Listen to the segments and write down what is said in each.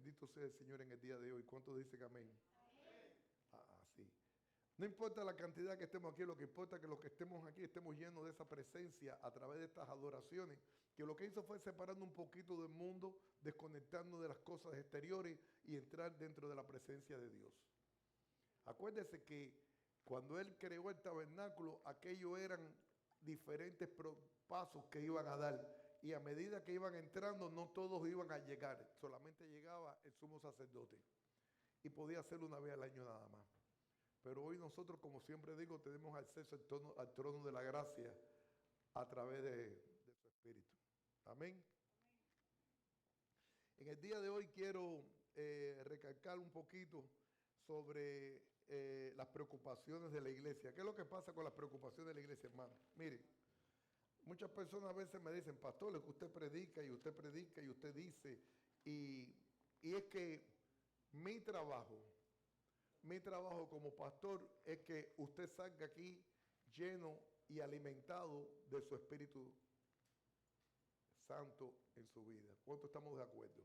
Bendito sea el Señor en el día de hoy. ¿Cuántos dicen amén? Sí. No importa la cantidad que estemos aquí, lo que importa es que los que estemos aquí estemos llenos de esa presencia a través de estas adoraciones, que lo que hizo fue separarnos un poquito del mundo, desconectarnos de las cosas exteriores y entrar dentro de la presencia de Dios. Acuérdese que cuando Él creó el tabernáculo, aquellos eran diferentes pasos que iban a dar. Y a medida que iban entrando, no todos iban a llegar. Solamente llegaba el sumo sacerdote. Y podía hacerlo una vez al año nada más. Pero hoy nosotros, como siempre digo, tenemos acceso al trono de la gracia a través de su Espíritu. Amén. En el día de hoy quiero recalcar un poquito sobre las preocupaciones de la iglesia. ¿Qué es lo que pasa con las preocupaciones de la iglesia, hermano? Mire, muchas personas a veces me dicen, pastor, lo que usted predica y usted dice, y es que mi trabajo como pastor es que usted salga aquí lleno y alimentado de su Espíritu Santo en su vida. ¿Cuánto estamos de acuerdo?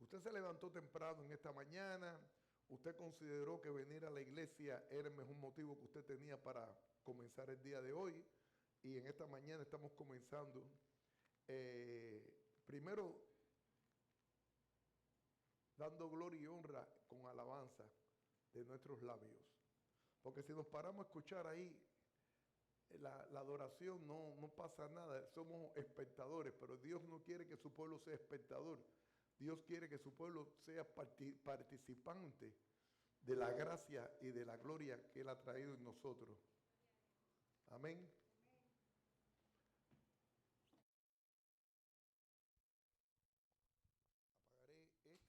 Usted se levantó temprano en esta mañana, usted consideró que venir a la iglesia era el mejor motivo que usted tenía para comenzar el día de hoy, y en esta mañana estamos comenzando primero dando gloria y honra con alabanza de nuestros labios. Porque si nos paramos a escuchar ahí la adoración, no pasa nada, somos espectadores, pero Dios no quiere que su pueblo sea espectador. Dios quiere que su pueblo sea participante de la gracia y de la gloria que Él ha traído en nosotros. Amén. Apagaré este.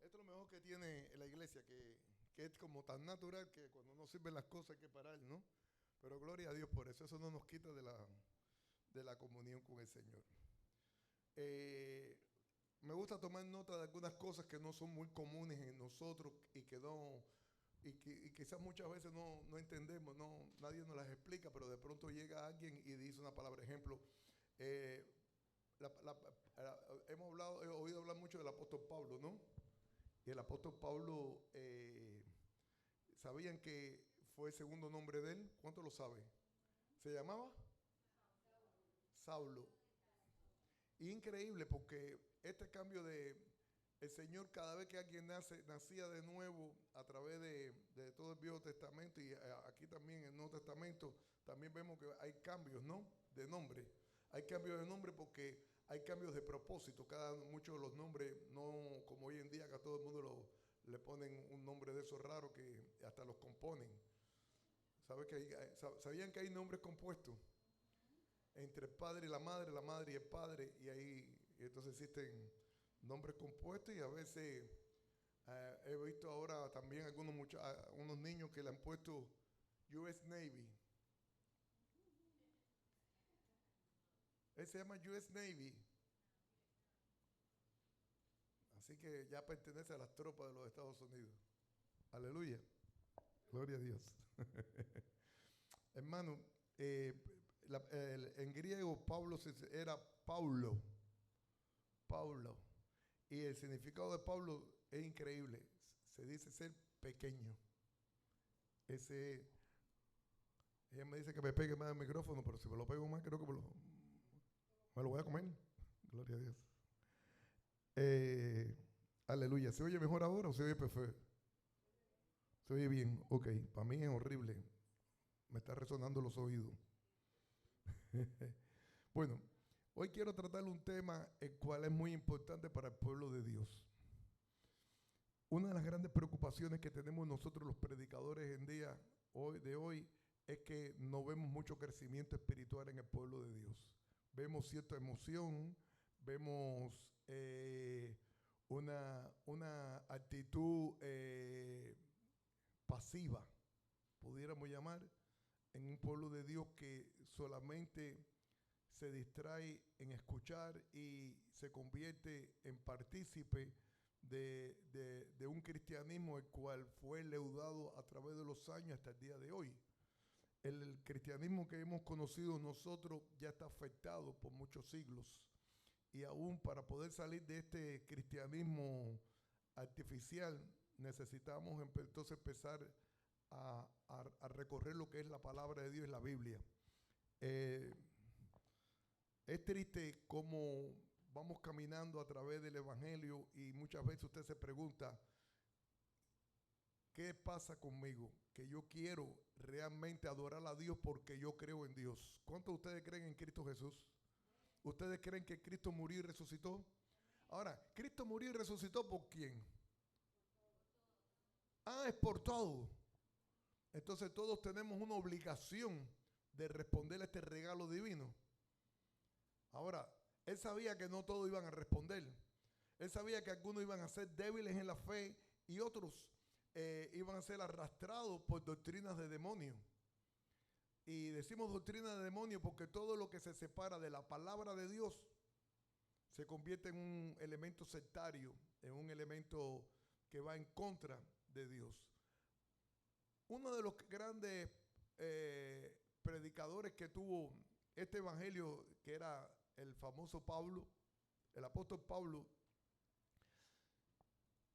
Esto es lo mejor que tiene la iglesia, que es como tan natural que cuando no sirven las cosas hay que parar, ¿no? Pero gloria a Dios por eso. Eso no nos quita de la comunión con el Señor. Me gusta tomar nota de algunas cosas que no son muy comunes en nosotros y que no, y quizás muchas veces no entendemos, nadie nos las explica, pero de pronto llega alguien y dice una palabra. Ejemplo, he oído hablar mucho del apóstol Pablo, ¿no? Y el apóstol Pablo, ¿sabían que fue el segundo nombre de él? ¿Cuánto lo sabe? ¿Se llamaba? Saulo. Increíble, porque este cambio el Señor, cada vez que alguien nacía de nuevo a través de todo el Viejo Testamento, y aquí también en el Nuevo Testamento, también vemos que hay cambios, ¿no? De nombre. Hay cambios de nombre porque hay cambios de propósito. Muchos de los nombres, no como hoy en día que a todo el mundo le ponen un nombre de esos raros que hasta los componen. ¿Sabían que hay nombres compuestos? Entre el padre y la madre y el padre, y ahí entonces existen nombres compuestos, y a veces he visto ahora también unos niños que le han puesto US Navy. Él se llama US Navy. Así que ya pertenece a las tropas de los Estados Unidos. Aleluya. Gloria a Dios. Hermano, en griego Pablo era Paulo. Paulo. Y el significado de Pablo es increíble. Se dice ser pequeño. Ella me dice que me pegue más el micrófono, pero si me lo pego más, creo que me lo voy a comer. Gloria a Dios. Aleluya. ¿Se oye mejor ahora o se oye perfecto? Se oye bien. Ok, para mí es horrible. Me está resonando los oídos. Bueno, hoy quiero tratar un tema el cual es muy importante para el pueblo de Dios. Una de las grandes preocupaciones que tenemos nosotros los predicadores de hoy es que no vemos mucho crecimiento espiritual en el pueblo de Dios. Vemos cierta emoción, vemos una actitud pasiva, pudiéramos llamar, en un pueblo de Dios que solamente se distrae en escuchar y se convierte en partícipe de un cristianismo el cual fue leudado a través de los años hasta el día de hoy. el cristianismo que hemos conocido nosotros ya está afectado por muchos siglos. Y aún para poder salir de este cristianismo artificial, necesitamos entonces empezar a recorrer lo que es la palabra de Dios y la Biblia. Es triste cómo vamos caminando a través del Evangelio y muchas veces usted se pregunta, ¿qué pasa conmigo? Que yo quiero realmente adorar a Dios porque yo creo en Dios. ¿Cuántos de ustedes creen en Cristo Jesús? ¿Ustedes creen que Cristo murió y resucitó? Ahora, ¿Cristo murió y resucitó por quién? Es por todo. Entonces todos tenemos una obligación de responder a este regalo divino. Ahora, él sabía que no todos iban a responder. Él sabía que algunos iban a ser débiles en la fe y otros iban a ser arrastrados por doctrinas de demonios. Y decimos doctrina de demonios porque todo lo que se separa de la palabra de Dios se convierte en un elemento sectario, en un elemento que va en contra de Dios. Uno de los grandes predicadores que tuvo este evangelio, que era el famoso Pablo, el apóstol Pablo,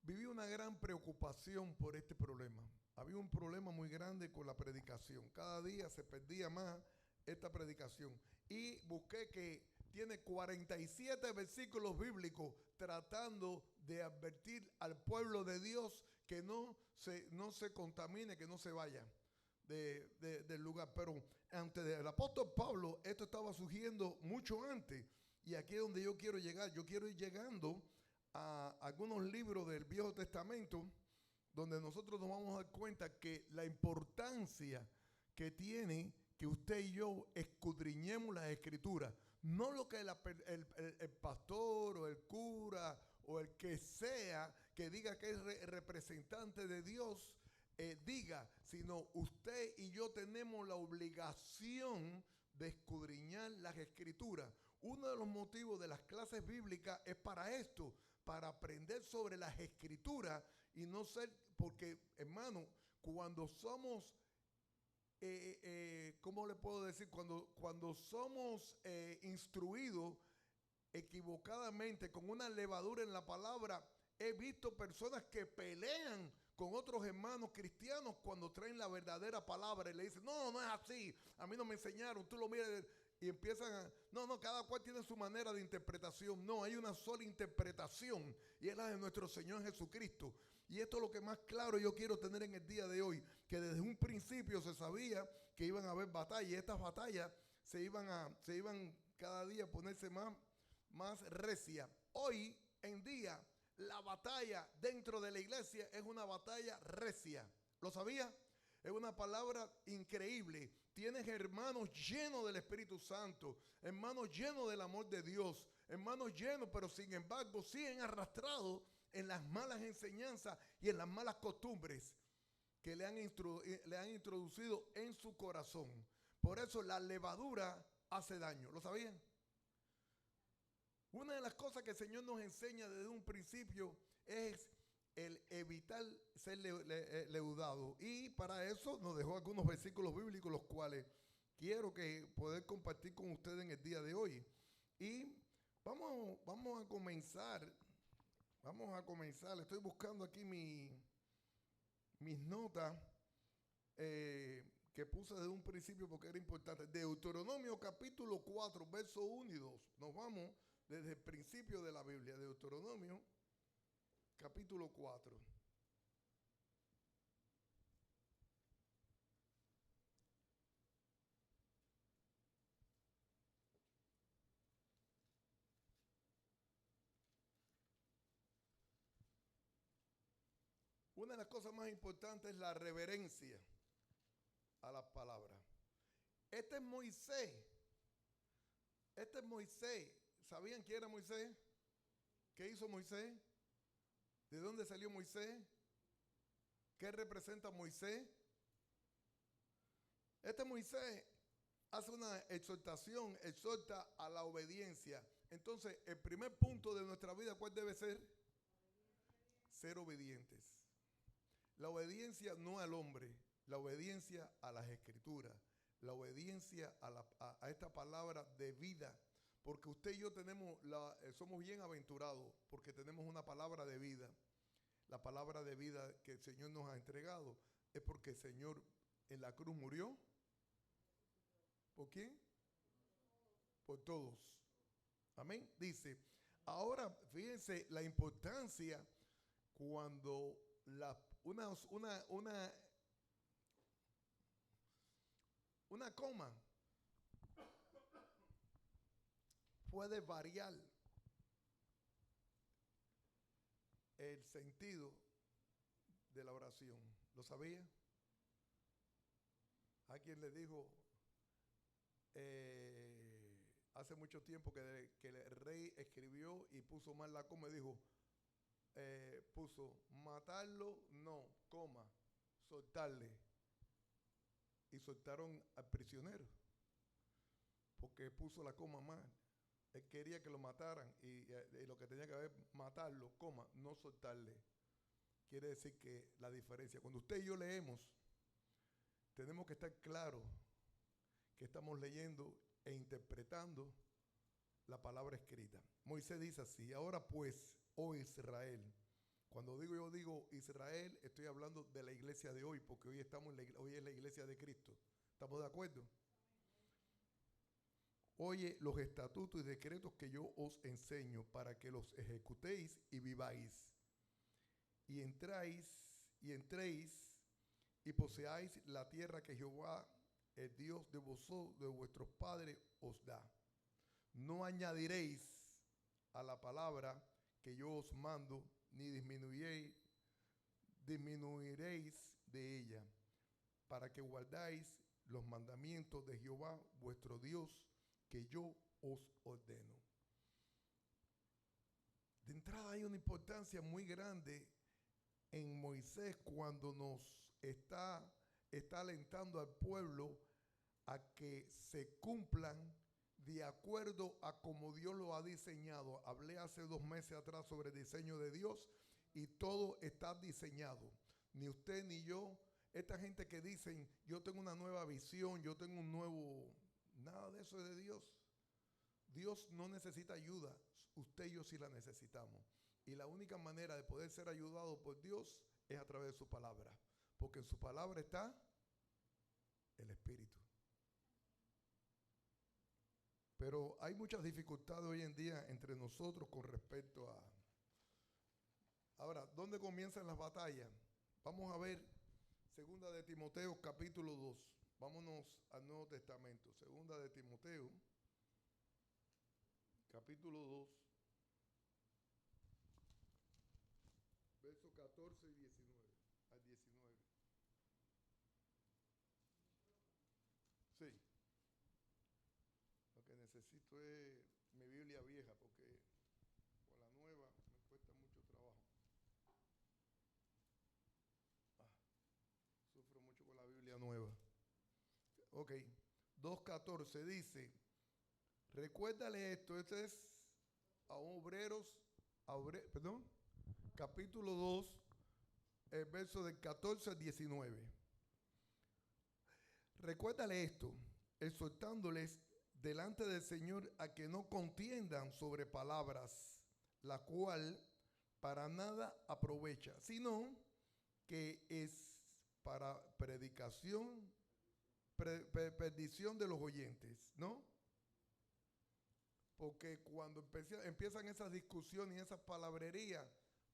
vivió una gran preocupación por este problema. Había un problema muy grande con la predicación. Cada día se perdía más esta predicación. Y busqué que tiene 47 versículos bíblicos tratando de advertir al pueblo de Dios que no se contamine, que no se vaya del lugar. Pero antes del apóstol Pablo, esto estaba surgiendo mucho antes. Y aquí es donde yo quiero llegar. Yo quiero ir llegando a algunos libros del Viejo Testamento donde nosotros nos vamos a dar cuenta que la importancia que tiene que usted y yo escudriñemos las Escrituras, no lo que el pastor o el cura o el que sea que diga que es representante de Dios diga, sino usted y yo tenemos la obligación de escudriñar las Escrituras. Uno de los motivos de las clases bíblicas es para esto, para aprender sobre las Escrituras y no ser, porque hermano, cuando somos, ¿cómo le puedo decir? Cuando somos instruidos equivocadamente con una levadura en la palabra, he visto personas que pelean con otros hermanos cristianos cuando traen la verdadera palabra y le dicen, no es así, a mí no me enseñaron, tú lo miras y empiezan no, cada cual tiene su manera de interpretación. No, hay una sola interpretación y es la de nuestro Señor Jesucristo. Y esto es lo que más claro yo quiero tener en el día de hoy, que desde un principio se sabía que iban a haber batallas y estas batallas se iban cada día a ponerse más recia. Hoy en día la batalla dentro de la iglesia es una batalla recia. ¿Lo sabía? Es una palabra increíble. Tienes hermanos llenos del Espíritu Santo, hermanos llenos del amor de Dios, hermanos llenos, pero sin embargo siguen arrastrados en las malas enseñanzas y en las malas costumbres que le han introducido en su corazón. Por eso la levadura hace daño. ¿Lo sabían? Una de las cosas que el Señor nos enseña desde un principio es el evitar ser leudado. Y para eso nos dejó algunos versículos bíblicos, los cuales quiero poder compartir con ustedes en el día de hoy. Y vamos a comenzar. Estoy buscando aquí mis notas que puse desde un principio porque era importante. Deuteronomio capítulo 4, versos 1 y 2. Nos vamos desde el principio de la Biblia. Deuteronomio capítulo 4. Una de las cosas más importantes es la reverencia a las palabras. Este es Moisés. ¿Sabían quién era Moisés? ¿Qué hizo Moisés? ¿De dónde salió Moisés? ¿Qué representa Moisés? Este Moisés hace una exhortación, exhorta a la obediencia. Entonces, el primer punto de nuestra vida, ¿cuál debe ser? Ser obedientes. La obediencia no al hombre, la obediencia a las Escrituras, la obediencia a esta palabra de vida. Porque usted y yo somos bienaventurados porque tenemos una palabra de vida. La palabra de vida que el Señor nos ha entregado es porque el Señor en la cruz murió. ¿Por quién? Por todos. Amén. Dice, ahora fíjense la importancia cuando una coma puede variar el sentido de la oración. ¿Lo sabía? ¿A quien le dijo hace mucho tiempo que el rey escribió y puso mal la coma y dijo, puso matarlo, no, coma, soltarle? Y soltaron al prisionero porque puso la coma mal. Él quería que lo mataran y lo que tenía que haber matarlo, coma, no soltarle. Quiere decir que la diferencia, cuando usted y yo leemos, tenemos que estar claros que estamos leyendo e interpretando la palabra escrita. Moisés dice así, ahora pues, oh Israel. Cuando yo digo Israel, estoy hablando de la iglesia de hoy, porque hoy hoy es la iglesia de Cristo. ¿Estamos de acuerdo? Oye los estatutos y decretos que yo os enseño para que los ejecutéis y viváis. Y entréis y poseáis la tierra que Jehová, el Dios de vosotros, de vuestros padres, os da. No añadiréis a la palabra que yo os mando, ni disminuiréis de ella, para que guardáis los mandamientos de Jehová, vuestro Dios, que yo os ordeno. De entrada hay una importancia muy grande en Moisés cuando nos está alentando al pueblo a que se cumplan de acuerdo a como Dios lo ha diseñado. Hablé hace 2 meses atrás sobre el diseño de Dios y todo está diseñado. Ni usted ni yo, esta gente que dicen yo tengo una nueva visión, yo tengo un nuevo, nada de eso es de Dios. Dios no necesita ayuda, usted y yo sí la necesitamos. Y la única manera de poder ser ayudado por Dios es a través de su palabra. Porque en su palabra está el Espíritu. Pero hay muchas dificultades hoy en día entre nosotros con respecto a... Ahora, ¿dónde comienzan las batallas? Vamos a ver 2 de Timoteo capítulo 2. Vámonos al Nuevo Testamento. 2 de Timoteo capítulo 2. Versos 14 y 19 al 19. Sí. Lo que necesito es mi Biblia vieja porque con la nueva me cuesta mucho trabajo. Sufro mucho con la Biblia nueva. Ok. 2:14 dice, recuérdale esto, este es a obreros, perdón, capítulo 2, el verso del 14 al 19. Recuérdale esto, exhortándoles delante del Señor a que no contiendan sobre palabras, la cual para nada aprovecha, sino que es para perdición de los oyentes, ¿no? Porque cuando empiezan esas discusiones y esas palabrerías,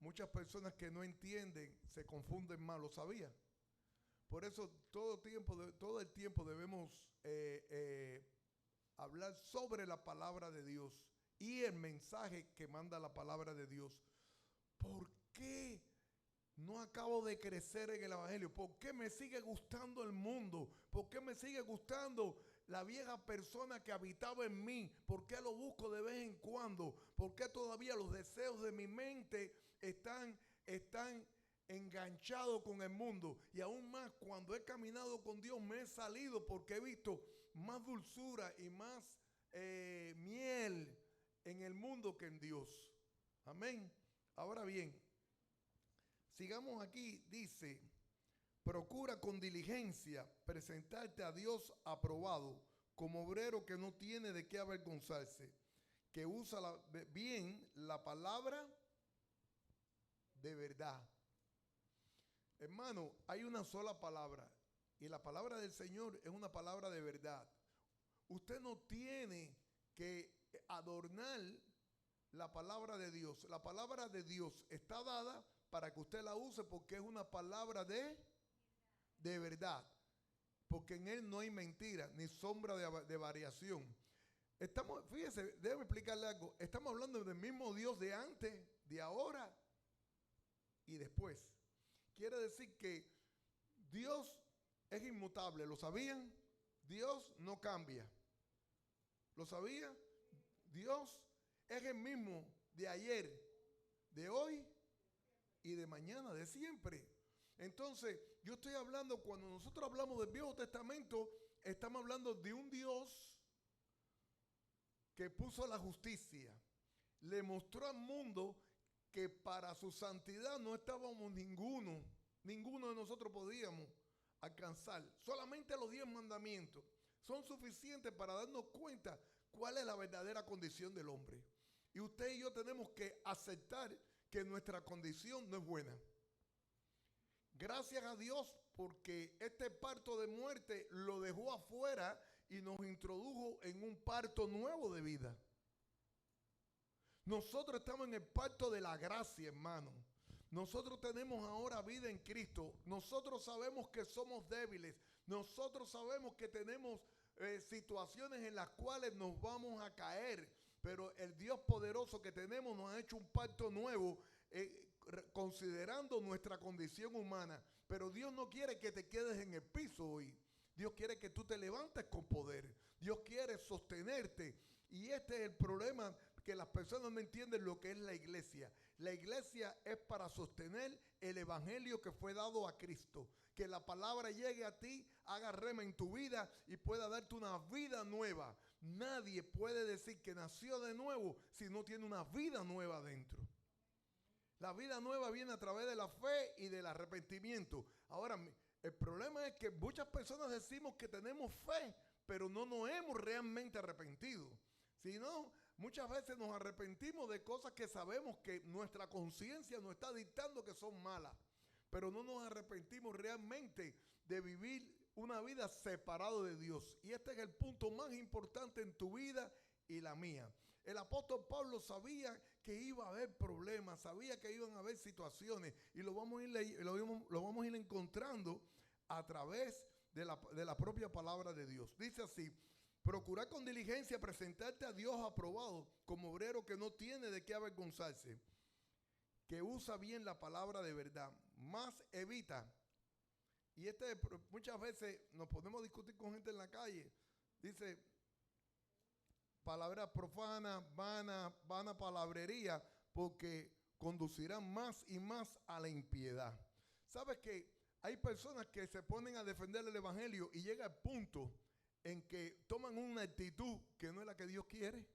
muchas personas que no entienden se confunden más, ¿lo sabía? Por eso todo el tiempo debemos hablar sobre la palabra de Dios y el mensaje que manda la palabra de Dios. ¿Por qué no acabo de crecer en el evangelio? ¿Por qué me sigue gustando el mundo? ¿Por qué me sigue gustando la vieja persona que habitaba en mí? ¿Por qué lo busco de vez en cuando? ¿Por qué todavía los deseos de mi mente están enganchados con el mundo? Y aún más, cuando he caminado con Dios me he salido porque he visto más dulzura y más miel en el mundo que en Dios. Amén. Ahora bien, sigamos aquí, dice, procura con diligencia presentarte a Dios aprobado, como obrero que no tiene de qué avergonzarse, que usa bien la palabra de verdad. Hermano, hay una sola palabra y la palabra del Señor es una palabra de verdad. Usted no tiene que adornar la palabra de Dios. La palabra de Dios está dada para que usted la use porque es una palabra de verdad. Porque en Él no hay mentira ni sombra de variación. Fíjese, déjeme explicarle algo. Estamos hablando del mismo Dios de antes, de ahora y después. Quiere decir que Dios es inmutable. ¿Lo sabían? Dios no cambia. ¿Lo sabía? Dios es el mismo de ayer, de hoy y de mañana, de siempre. Entonces, yo estoy hablando, cuando nosotros hablamos del Viejo Testamento, estamos hablando de un Dios que puso la justicia. Le mostró al mundo que para su santidad no estábamos ninguno de nosotros podíamos alcanzar. Solamente los 10 mandamientos son suficientes para darnos cuenta cuál es la verdadera condición del hombre. Y usted y yo tenemos que aceptar que nuestra condición no es buena. Gracias a Dios porque este parto de muerte lo dejó afuera y nos introdujo en un parto nuevo de vida. Nosotros estamos en el parto de la gracia, hermano. Nosotros tenemos ahora vida en Cristo. Nosotros sabemos que somos débiles. Nosotros sabemos que tenemos situaciones en las cuales nos vamos a caer. Pero el Dios poderoso que tenemos nos ha hecho un pacto nuevo considerando nuestra condición humana. Pero Dios no quiere que te quedes en el piso hoy. Dios quiere que tú te levantes con poder. Dios quiere sostenerte. Y este es el problema, que las personas no entienden lo que es la iglesia. La iglesia es para sostener el evangelio que fue dado a Cristo. Que la palabra llegue a ti, haga rema en tu vida y pueda darte una vida nueva. Nadie puede decir que nació de nuevo si no tiene una vida nueva dentro. La vida nueva viene a través de la fe y del arrepentimiento. Ahora, el problema es que muchas personas decimos que tenemos fe, pero no nos hemos realmente arrepentido. Si no, muchas veces nos arrepentimos de cosas que sabemos que nuestra conciencia nos está dictando que son malas, pero no nos arrepentimos realmente de vivir una vida separado de Dios. Y este es el punto más importante en tu vida y la mía. El apóstol Pablo sabía que iba a haber problemas, sabía que iban a haber situaciones y lo vamos a ir encontrando a través de la propia palabra de Dios. Dice así: procurar con diligencia presentarte a Dios aprobado, como obrero que no tiene de qué avergonzarse, que usa bien la palabra de verdad, más evita. Y muchas veces nos podemos discutir con gente en la calle. Dice, palabras profanas, vana palabrería, porque conducirán más y más a la impiedad. ¿Sabes qué? Hay personas que se ponen a defender el evangelio y llega el punto en que toman una actitud que no es la que Dios quiere.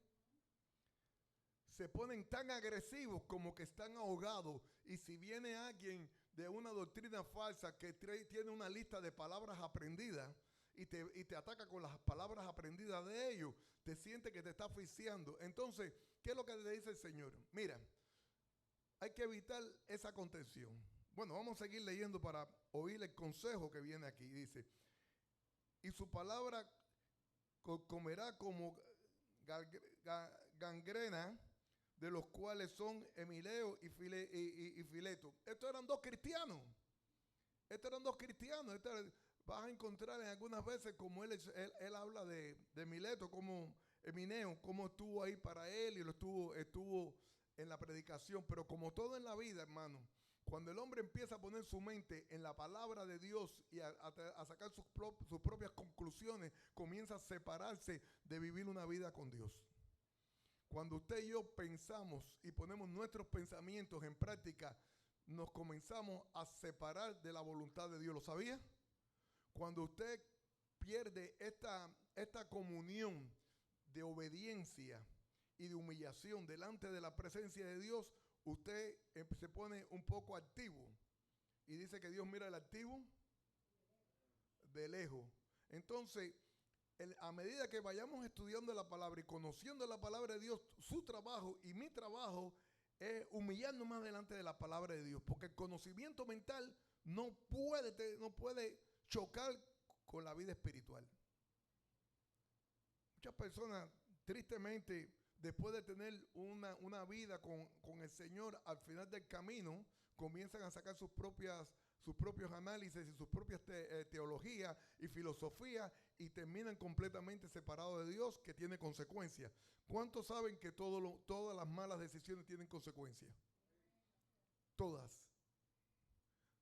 Se ponen tan agresivos como que están ahogados. Y si viene alguien de una doctrina falsa que tiene una lista de palabras aprendidas y te ataca con las palabras aprendidas de ellos, te siente que te está asfixiando. Entonces, ¿qué es lo que te dice el Señor? Mira, hay que evitar esa contención. Bueno, vamos a seguir leyendo para oír el consejo que viene aquí. Dice, y su palabra comerá como gangrena, de los cuales son Emileo y Fileto. Estos eran dos cristianos. Vas a encontrar en algunas veces como él habla de Mileto, como Emineo, cómo estuvo ahí para él y estuvo en la predicación. Pero como todo en la vida, hermano, cuando el hombre empieza a poner su mente en la palabra de Dios y a sacar sus propias conclusiones, comienza a separarse de vivir una vida con Dios. Cuando usted y yo pensamos y ponemos nuestros pensamientos en práctica, nos comenzamos a separar de la voluntad de Dios. ¿Lo sabía? Cuando usted pierde esta comunión de obediencia y de humillación delante de la presencia de Dios, usted se pone un poco activo y dice que Dios mira el activo de lejos. Entonces, a medida que vayamos estudiando la palabra y conociendo la palabra de Dios, su trabajo y mi trabajo es humillarnos más delante de la palabra de Dios, porque el conocimiento mental no puede chocar con la vida espiritual. Muchas personas, tristemente, después de tener una vida con el Señor, al final del camino, comienzan a sacar sus propios análisis y sus propias teologías y filosofías y terminan completamente separados de Dios, que tiene consecuencias. ¿Cuántos saben que todas las malas decisiones tienen consecuencias? Todas.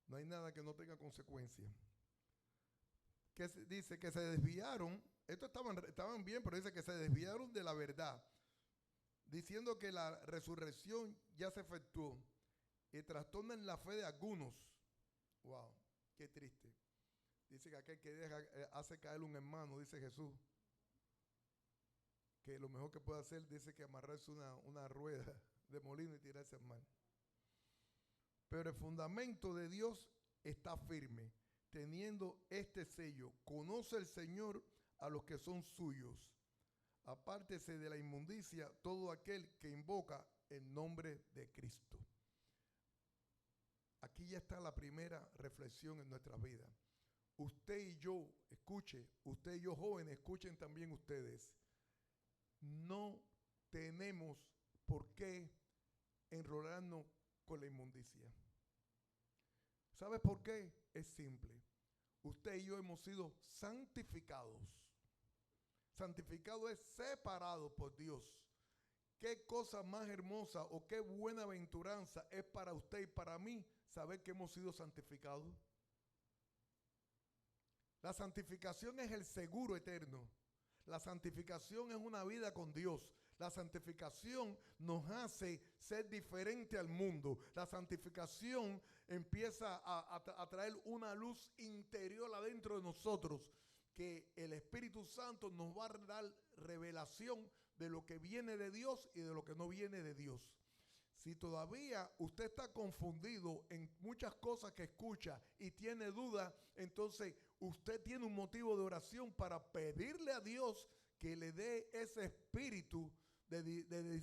No hay nada que no tenga consecuencias. Dice que se desviaron, estos estaban bien, pero dice que se desviaron de la verdad, diciendo que la resurrección ya se efectuó y trastornan la fe de algunos. Wow, qué triste. Dice que aquel que hace caer un hermano, dice Jesús, que lo mejor que puede hacer, dice que amarrarse una rueda de molino y tirarse al mar. Pero el fundamento de Dios está firme, teniendo este sello: conoce el Señor a los que son suyos. Apártese de la inmundicia todo aquel que invoca el nombre de Cristo. Aquí ya está la primera reflexión en nuestras vidas. Usted y yo, escuche, usted y yo jóvenes, escuchen también ustedes. No tenemos por qué enrolarnos con la inmundicia. ¿Sabes por qué? Es simple. Usted y yo hemos sido santificados. Santificado es separado por Dios. Qué cosa más hermosa o qué buena aventuranza es para usted y para mí saber que hemos sido santificados. La santificación es el seguro eterno. La santificación es una vida con Dios. La santificación nos hace ser diferente al mundo. La santificación empieza a traer una luz interior adentro de nosotros, que el Espíritu Santo nos va a dar revelación de lo que viene de Dios y de lo que no viene de Dios. Si todavía usted está confundido en muchas cosas que escucha y tiene dudas, entonces usted tiene un motivo de oración para pedirle a Dios que le dé ese espíritu de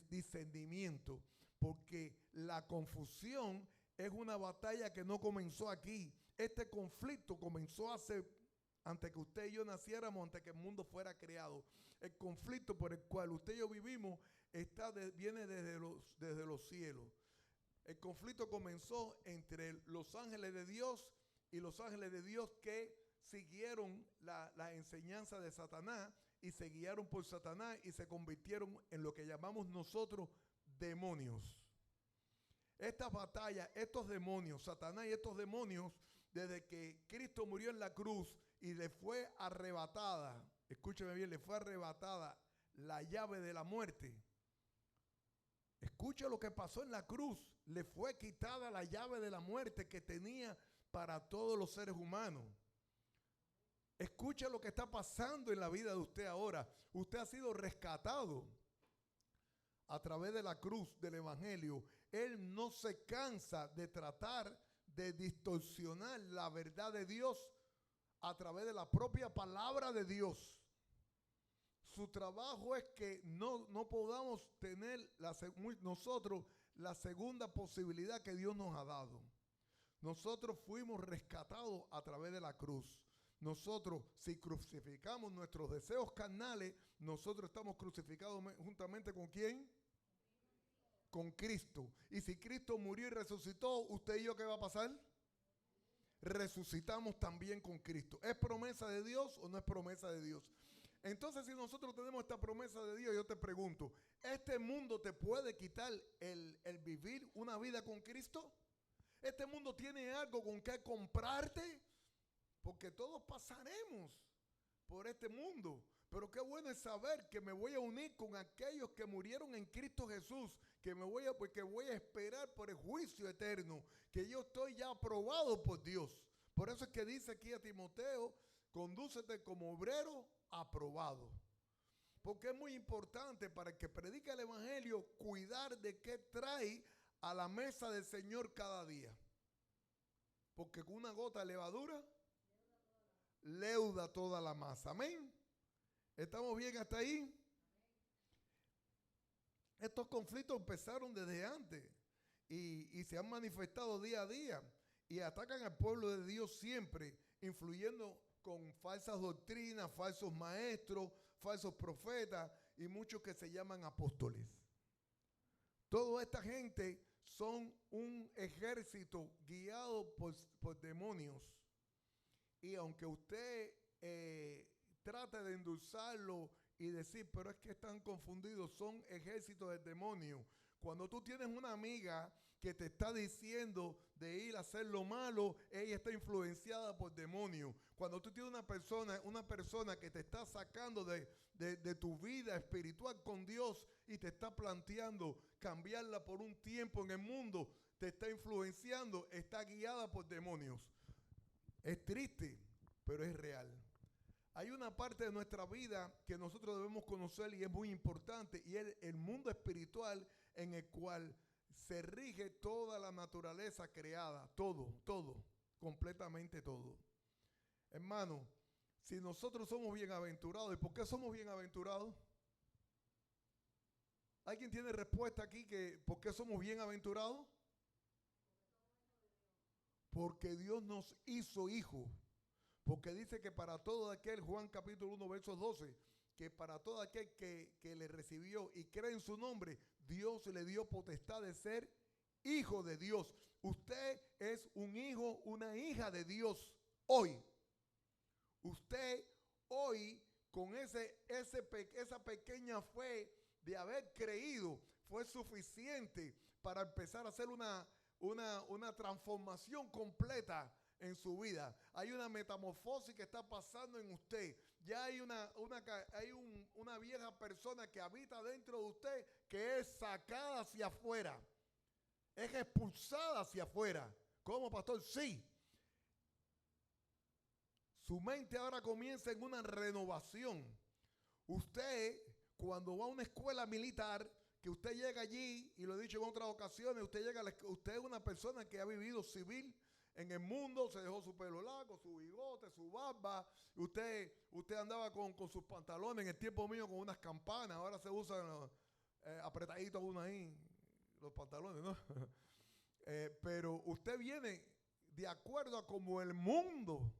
discernimiento, porque la confusión es una batalla que no comenzó aquí. Este conflicto comenzó antes que usted y yo naciéramos, antes que el mundo fuera creado. El conflicto por el cual usted y yo vivimos viene desde los cielos. El conflicto comenzó entre los ángeles de Dios y los ángeles de Dios que siguieron la enseñanza de Satanás y se guiaron por Satanás y se convirtieron en lo que llamamos nosotros demonios. Estas batallas, estos demonios, Satanás y estos demonios, desde que Cristo murió en la cruz y le fue arrebatada, escúcheme bien, le fue arrebatada la llave de la muerte. Escuche lo que pasó en la cruz. Le fue quitada la llave de la muerte que tenía para todos los seres humanos. Escuche lo que está pasando en la vida de usted ahora. Usted ha sido rescatado a través de la cruz del Evangelio. Él no se cansa de tratar de distorsionar la verdad de Dios a través de la propia palabra de Dios. Su trabajo es que no podamos tener nosotros la segunda posibilidad que Dios nos ha dado. Nosotros fuimos rescatados a través de la cruz. Nosotros, si crucificamos nuestros deseos carnales, nosotros estamos crucificados juntamente ¿con quién? Con Cristo. Y si Cristo murió y resucitó, ¿usted y yo qué va a pasar? Resucitamos también con Cristo. ¿Es promesa de Dios o no es promesa de Dios? Entonces, si nosotros tenemos esta promesa de Dios, yo te pregunto, ¿este mundo te puede quitar el vivir una vida con Cristo? ¿Este mundo tiene algo con que comprarte? Porque todos pasaremos por este mundo. Pero qué bueno es saber que me voy a unir con aquellos que murieron en Cristo Jesús, porque voy a esperar por el juicio eterno, que yo estoy ya aprobado por Dios. Por eso es que dice aquí a Timoteo, condúcete como obrero aprobado. Porque es muy importante para el que predica el Evangelio cuidar de qué trae a la mesa del Señor cada día. Porque con una gota de levadura leuda toda la masa. Amén. ¿Estamos bien hasta ahí? Estos conflictos empezaron desde antes y se han manifestado día a día y atacan al pueblo de Dios siempre, influyendo con falsas doctrinas, falsos maestros, falsos profetas y muchos que se llaman apóstoles. Toda esta gente son un ejército guiado por demonios. Y aunque usted trate de endulzarlo y decir, pero es que están confundidos, son ejércitos de demonios. Cuando tú tienes una amiga que te está diciendo de ir a hacer lo malo, ella está influenciada por demonios. Cuando tú tienes una persona que te está sacando de tu vida espiritual con Dios y te está planteando cambiarla por un tiempo en el mundo, te está influenciando, está guiada por demonios. Es triste, pero es real. Hay una parte de nuestra vida que nosotros debemos conocer y es muy importante, y es el mundo espiritual en el cual se rige toda la naturaleza creada, todo, completamente todo. Hermano, si nosotros somos bienaventurados, ¿y por qué somos bienaventurados? ¿Alguien tiene respuesta aquí que por qué somos bienaventurados? Porque Dios nos hizo hijos. Porque dice que para todo aquel, Juan capítulo 1, verso 12, que para todo aquel que le recibió y cree en su nombre, Dios le dio potestad de ser hijo de Dios. Usted es un hijo, una hija de Dios hoy. Usted hoy, con esa pequeña fe de haber creído, fue suficiente para empezar a hacer una transformación completa en su vida. Hay una metamorfosis que está pasando en usted. Ya hay una vieja persona que habita dentro de usted que es sacada hacia afuera. Es expulsada hacia afuera. ¿Cómo, pastor? Sí. Su mente ahora comienza en una renovación. Usted, cuando va a una escuela militar, que usted llega allí, y lo he dicho en otras ocasiones, usted es una persona que ha vivido civil en el mundo, se dejó su pelo largo, su bigote, su barba. Usted andaba con sus pantalones, en el tiempo mío con unas campanas, ahora se usan apretaditos uno ahí, los pantalones, ¿no? Pero usted viene de acuerdo a cómo el mundo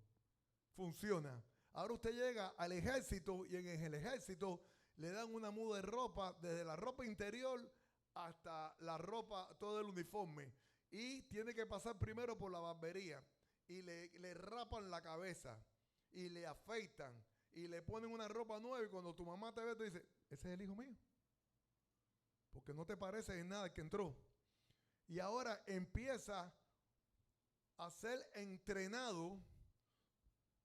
funciona. Ahora usted llega al ejército y en el ejército le dan una muda de ropa, desde la ropa interior hasta la ropa, todo el uniforme. Y tiene que pasar primero por la barbería y le rapan la cabeza y le afeitan y le ponen una ropa nueva, y cuando tu mamá te ve te dice, ese es el hijo mío, porque no te parece en nada el que entró. Y ahora empieza a ser entrenado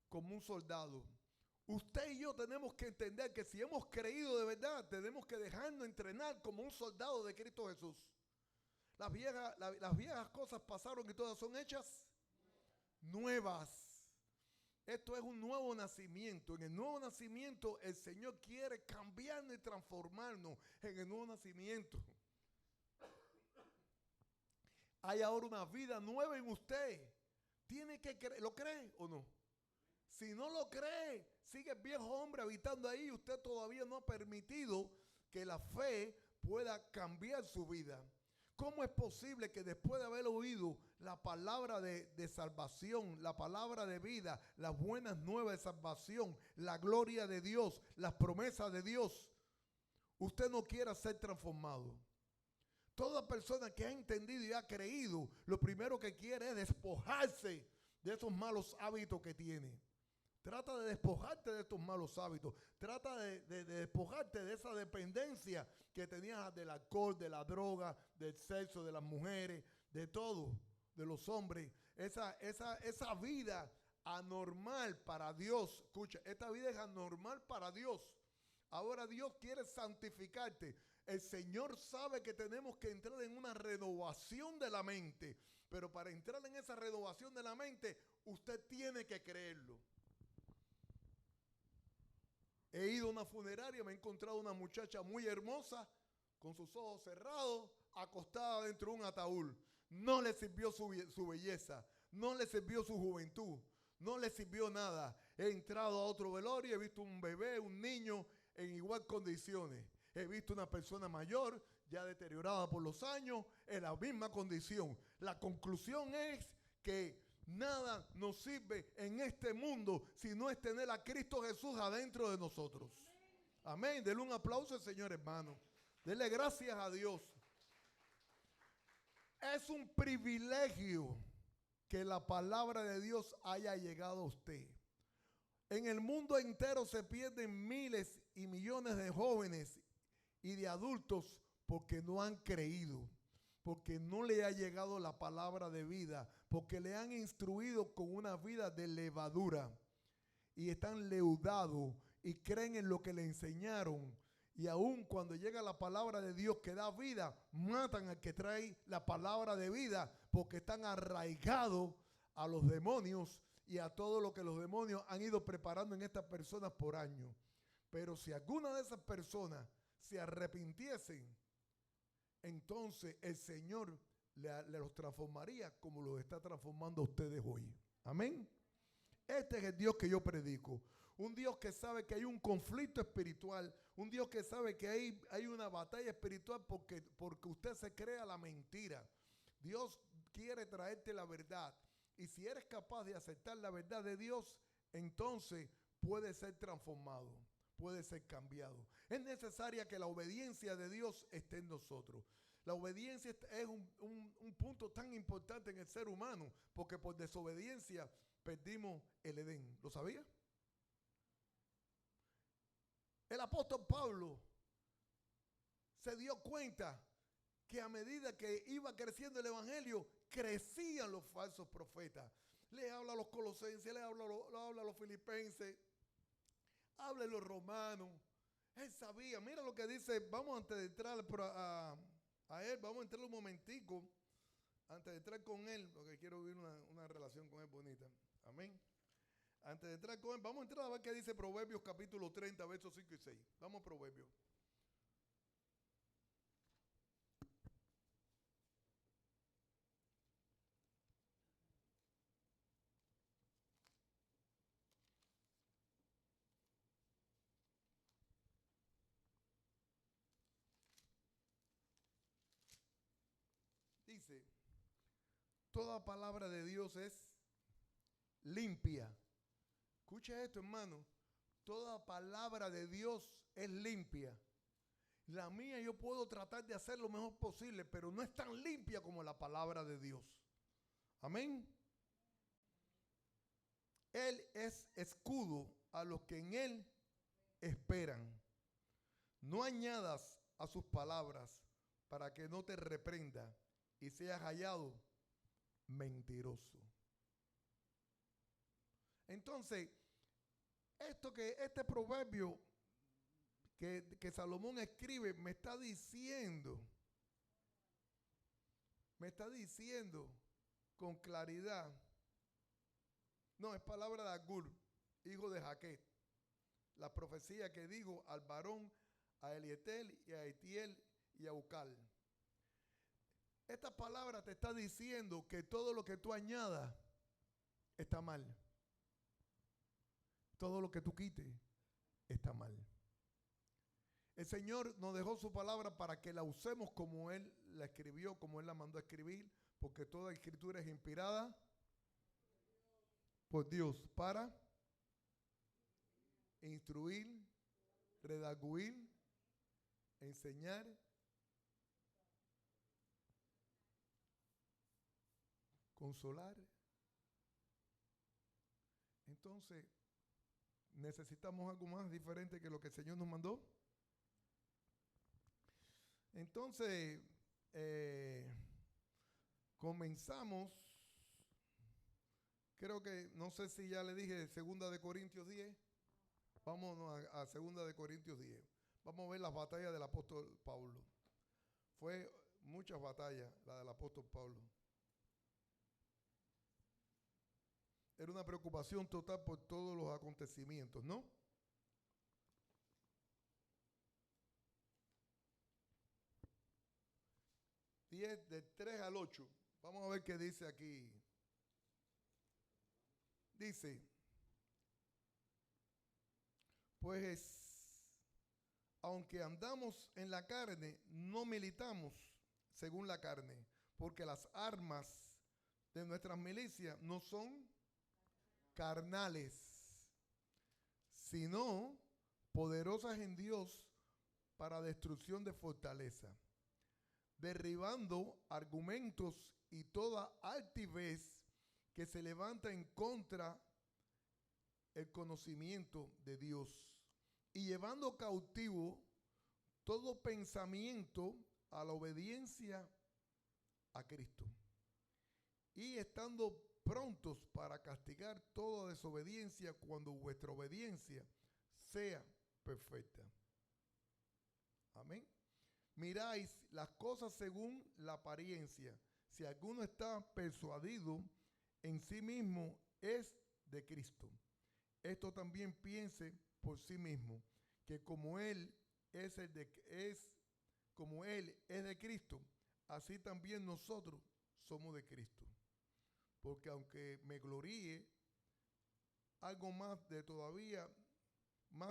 como un soldado. Usted y yo tenemos que entender que si hemos creído de verdad, tenemos que dejarnos entrenar como un soldado de Cristo Jesús. Las viejas cosas pasaron y todas son hechas nuevas. Esto es un nuevo nacimiento. En el nuevo nacimiento el Señor quiere cambiarnos y transformarnos en el nuevo nacimiento. Hay ahora una vida nueva en usted. Tiene que creer. ¿Lo cree o no? Si no lo cree, sigue el viejo hombre habitando ahí. Usted todavía no ha permitido que la fe pueda cambiar su vida. ¿Cómo es posible que después de haber oído la palabra de salvación, la palabra de vida, las buenas nuevas de salvación, la gloria de Dios, las promesas de Dios, usted no quiera ser transformado? Toda persona que ha entendido y ha creído, lo primero que quiere es despojarse de esos malos hábitos que tiene. Trata de despojarte de estos malos hábitos. Trata de despojarte de esa dependencia que tenías del alcohol, de la droga, del sexo, de las mujeres, de todo, de los hombres. Esa vida anormal para Dios. Escucha, esta vida es anormal para Dios. Ahora Dios quiere santificarte. El Señor sabe que tenemos que entrar en una renovación de la mente. Pero para entrar en esa renovación de la mente, usted tiene que creerlo. He ido a una funeraria, me he encontrado una muchacha muy hermosa, con sus ojos cerrados, acostada dentro de un ataúd. No le sirvió su belleza, no le sirvió su juventud, no le sirvió nada. He entrado a otro velorio, he visto un bebé, un niño en igual condiciones. He visto una persona mayor, ya deteriorada por los años, en la misma condición. La conclusión es que nada nos sirve en este mundo si no es tener a Cristo Jesús adentro de nosotros. Amén. Denle un aplauso al Señor, hermano. Denle gracias a Dios. Es un privilegio que la palabra de Dios haya llegado a usted. En el mundo entero se pierden miles y millones de jóvenes y de adultos porque no han creído, porque no le ha llegado la palabra de vida, porque le han instruido con una vida de levadura y están leudados y creen en lo que le enseñaron. Y aun cuando llega la palabra de Dios que da vida, matan al que trae la palabra de vida porque están arraigados a los demonios y a todo lo que los demonios han ido preparando en estas personas por años. Pero si alguna de esas personas se arrepintiesen, entonces el Señor le los transformaría como los está transformando a ustedes hoy. Amén. Este es el Dios que yo predico. Un Dios que sabe que hay un conflicto espiritual. Un Dios que sabe que hay una batalla espiritual porque usted se crea la mentira. Dios quiere traerte la verdad. Y si eres capaz de aceptar la verdad de Dios, entonces puede ser transformado, puede ser cambiado. Es necesaria que la obediencia de Dios esté en nosotros. La obediencia es un punto tan importante en el ser humano, porque por desobediencia perdimos el Edén. ¿Lo sabía? El apóstol Pablo se dio cuenta que a medida que iba creciendo el evangelio, crecían los falsos profetas. Le habla a los colosenses, le habla a los filipenses, habla a los romanos. Él sabía, mira lo que dice, vamos antes de entrar a él, vamos a entrar un momentico, antes de entrar con él, porque quiero vivir una relación con él bonita. Amén. Antes de entrar con él, vamos a entrar a ver qué dice Proverbios capítulo 30, versos 5 y 6. Vamos a Proverbios. Dice, toda palabra de Dios es limpia. Escucha esto, hermano. Toda palabra de Dios es limpia. La mía yo puedo tratar de hacer lo mejor posible, pero no es tan limpia como la palabra de Dios. Amén. Él es escudo a los que en Él esperan. No añadas a sus palabras para que no te reprenda y seas hallado mentiroso. Entonces, este proverbio que Salomón escribe me está diciendo con claridad. No, es palabra de Agur, hijo de Jaquet. La profecía que dijo al varón, a Elietel y a Etiel y a Ucal. Esta palabra te está diciendo que todo lo que tú añadas está mal. Todo lo que tú quites está mal. El Señor nos dejó su palabra para que la usemos como Él la escribió, como Él la mandó a escribir, porque toda escritura es inspirada por Dios para instruir, redarguir, enseñar, consolar. Entonces, necesitamos algo más diferente que lo que el Señor nos mandó. Entonces, comenzamos. Creo que, no sé si ya le dije 2 de Corintios 10. Vámonos a 2 de Corintios 10. Vamos a ver las batallas del apóstol Pablo. Fue muchas batallas la del apóstol Pablo. Era una preocupación total por todos los acontecimientos, ¿no? Del 3 al 8. Vamos a ver qué dice aquí. Dice, pues, aunque andamos en la carne, no militamos según la carne, porque las armas de nuestras milicias no son carnales, sino poderosas en Dios para destrucción de fortaleza, derribando argumentos y toda altivez que se levanta en contra el conocimiento de Dios, y llevando cautivo todo pensamiento a la obediencia a Cristo, y estando prontos para castigar toda desobediencia cuando vuestra obediencia sea perfecta. Amén. Miráis las cosas según la apariencia. Si alguno está persuadido en sí mismo, es de Cristo. Esto también piense por sí mismo, que como él es de Cristo, así también nosotros somos de Cristo. Porque aunque me gloríe algo más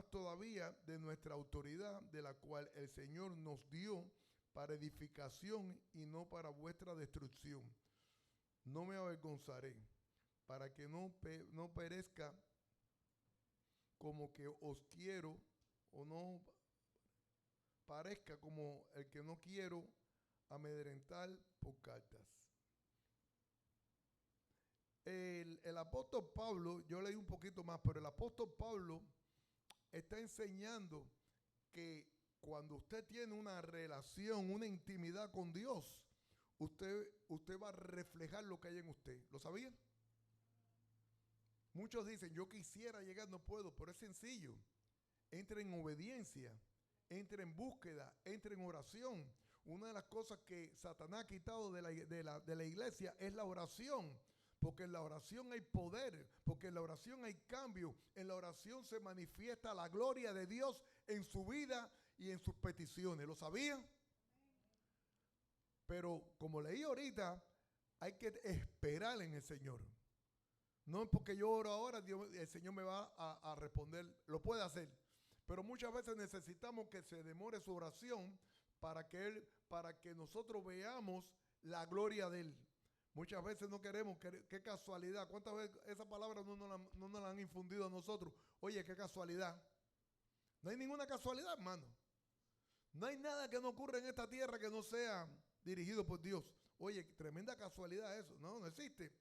todavía de nuestra autoridad, de la cual el Señor nos dio para edificación y no para vuestra destrucción. No me avergonzaré, para que no perezca como que os quiero, o no parezca como el que no quiero amedrentar por cartas. El apóstol Pablo, yo leí un poquito más, pero el apóstol Pablo está enseñando que cuando usted tiene una relación, una intimidad con Dios, usted va a reflejar lo que hay en usted. ¿Lo sabían? Muchos dicen, yo quisiera llegar, no puedo, pero es sencillo. Entre en obediencia, entre en búsqueda, entre en oración. Una de las cosas que Satanás ha quitado de la iglesia es la oración. Porque en la oración hay poder, porque en la oración hay cambio. En la oración se manifiesta la gloria de Dios en su vida y en sus peticiones. ¿Lo sabían? Pero como leí ahorita, hay que esperar en el Señor. No es porque yo oro ahora, el Señor me va a responder. Lo puede hacer. Pero muchas veces necesitamos que se demore su oración para que nosotros veamos la gloria de Él. Muchas veces no queremos, qué casualidad. ¿Cuántas veces esa palabra no nos la han infundido a nosotros? Oye, qué casualidad. No hay ninguna casualidad, hermano. No hay nada que no ocurra en esta tierra que no sea dirigido por Dios. Oye, tremenda casualidad eso. No existe.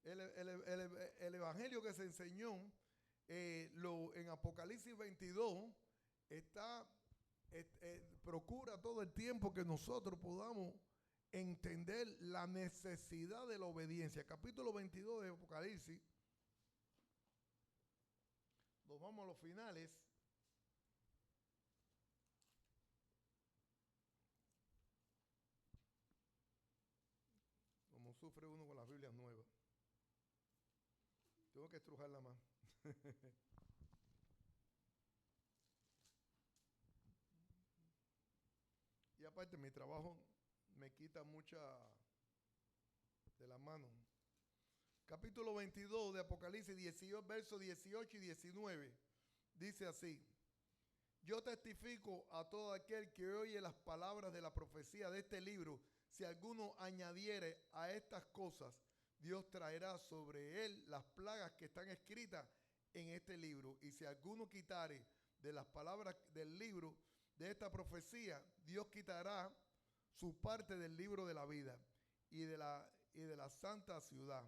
El evangelio que se enseñó en Apocalipsis 22 procura todo el tiempo que nosotros podamos entender la necesidad de la obediencia. Capítulo 22 de Apocalipsis. Nos vamos a los finales. Como sufre uno con las Biblias nuevas. Tengo que estrujarla más. Y aparte mi trabajo me quita mucha de la mano. Capítulo 22 de Apocalipsis 18, versos 18 y 19. Dice así: yo testifico a todo aquel que oye las palabras de la profecía de este libro. Si alguno añadiere a estas cosas, Dios traerá sobre él las plagas que están escritas en este libro. Y si alguno quitare de las palabras del libro de esta profecía, Dios quitará su parte del libro de la vida y de la santa ciudad,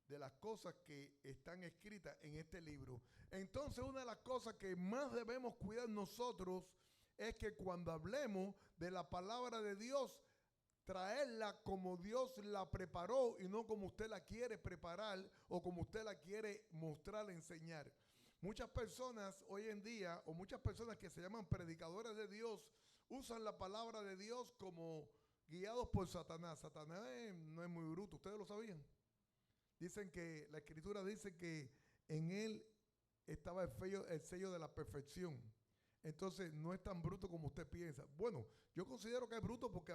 de las cosas que están escritas en este libro. Entonces, una de las cosas que más debemos cuidar nosotros es que cuando hablemos de la palabra de Dios, traerla como Dios la preparó y no como usted la quiere preparar o como usted la quiere mostrar, enseñar. Muchas personas hoy en día, o muchas personas que se llaman predicadores de Dios, usan la palabra de Dios como guiados por Satanás. Satanás no es muy bruto, ¿ustedes lo sabían? Dicen que, la Escritura dice que en él estaba el sello de la perfección. Entonces no es tan bruto como usted piensa. Bueno, yo considero que es bruto porque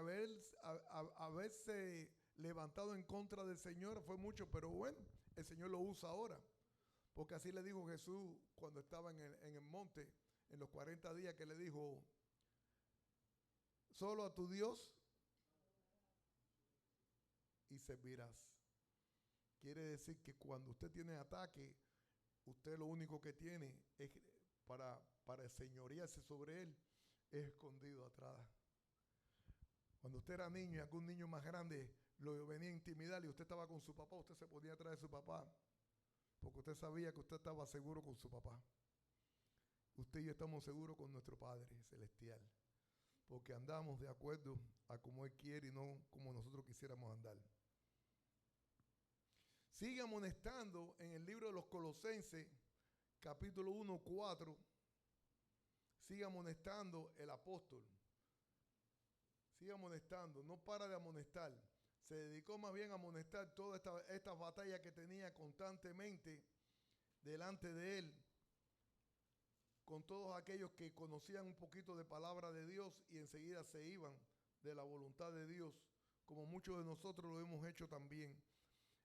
haberse levantado en contra del Señor, fue mucho, pero bueno, el Señor lo usa ahora. Porque así le dijo Jesús cuando estaba en el monte, en los 40 días, que le dijo, solo a tu Dios y servirás. Quiere decir que cuando usted tiene ataque, usted lo único que tiene es para señorearse sobre él, es escondido atrás. Cuando usted era niño y algún niño más grande lo venía a intimidar y usted estaba con su papá, usted se ponía atrás de su papá, porque usted sabía que usted estaba seguro con su papá. Usted y yo estamos seguros con nuestro Padre Celestial, porque andamos de acuerdo a como Él quiere y no como nosotros quisiéramos andar. Sigue amonestando en el libro de los Colosenses, capítulo 1, 4. Sigue amonestando el apóstol. Sigue amonestando, no para de amonestar. Se dedicó más bien a amonestar todas estas batallas que tenía constantemente delante de él, con todos aquellos que conocían un poquito de palabra de Dios y enseguida se iban de la voluntad de Dios, como muchos de nosotros lo hemos hecho también.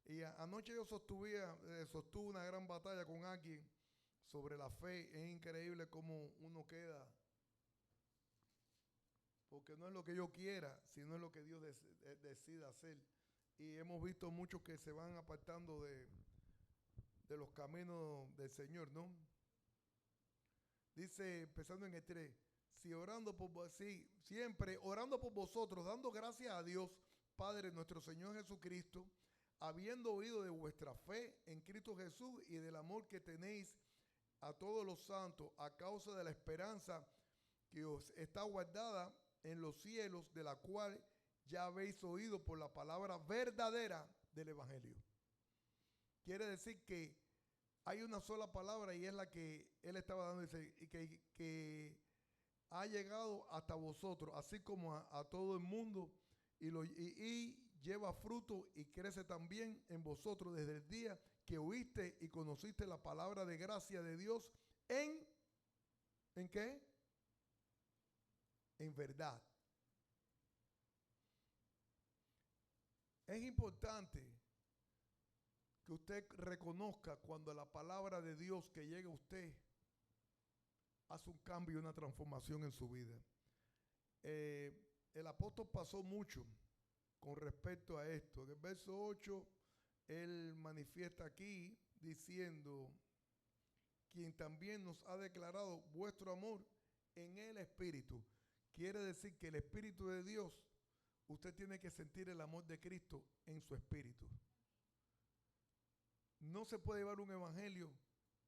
Y anoche yo sostuve una gran batalla con alguien sobre la fe. Es increíble cómo uno queda, porque no es lo que yo quiera, sino es lo que Dios decida hacer. Y hemos visto muchos que se van apartando de los caminos del Señor, ¿no? Dice, empezando en el 3, siempre orando por vosotros, dando gracias a Dios, Padre nuestro Señor Jesucristo, habiendo oído de vuestra fe en Cristo Jesús y del amor que tenéis a todos los santos, a causa de la esperanza que os está guardada en los cielos, de la cual ya habéis oído por la palabra verdadera del Evangelio. Quiere decir que hay una sola palabra y es la que él estaba dando, y que ha llegado hasta vosotros, así como a todo el mundo, y lleva fruto y crece también en vosotros desde el día que oíste y conociste la palabra de gracia de Dios ¿en qué? En verdad. Es importante que usted reconozca cuando la palabra de Dios que llega a usted hace un cambio y una transformación en su vida. El apóstol pasó mucho con respecto a esto. En el verso 8, él manifiesta aquí diciendo, quien también nos ha declarado vuestro amor en el Espíritu. Quiere decir que el Espíritu de Dios, usted tiene que sentir el amor de Cristo en su espíritu. No se puede llevar un evangelio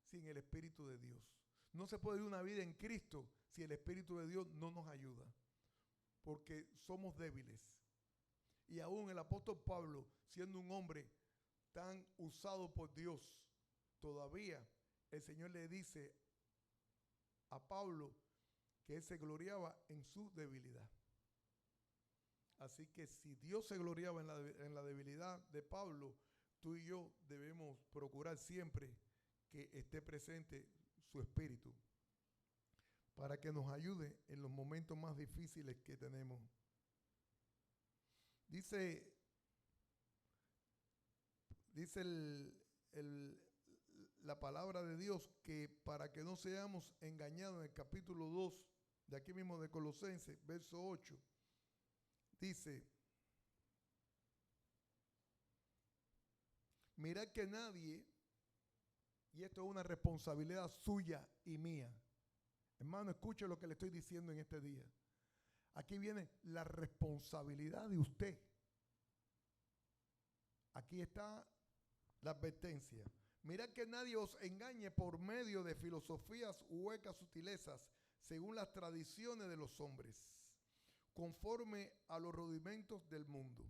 sin el Espíritu de Dios. No se puede vivir una vida en Cristo si el Espíritu de Dios no nos ayuda, porque somos débiles. Y aún el apóstol Pablo, siendo un hombre tan usado por Dios, todavía el Señor le dice a Pablo que él se gloriaba en su debilidad. Así que si Dios se gloriaba en la debilidad de Pablo, tú y yo debemos procurar siempre que esté presente su espíritu para que nos ayude en los momentos más difíciles que tenemos. Dice la palabra de Dios que para que no seamos engañados, en el capítulo 2 de aquí mismo de Colosenses, verso 8, dice, mirad que nadie, y esto es una responsabilidad suya y mía. Hermano, escuche lo que le estoy diciendo en este día. Aquí viene la responsabilidad de usted. Aquí está la advertencia. Mirad que nadie os engañe por medio de filosofías huecas, sutilezas, según las tradiciones de los hombres, conforme a los rudimentos del mundo,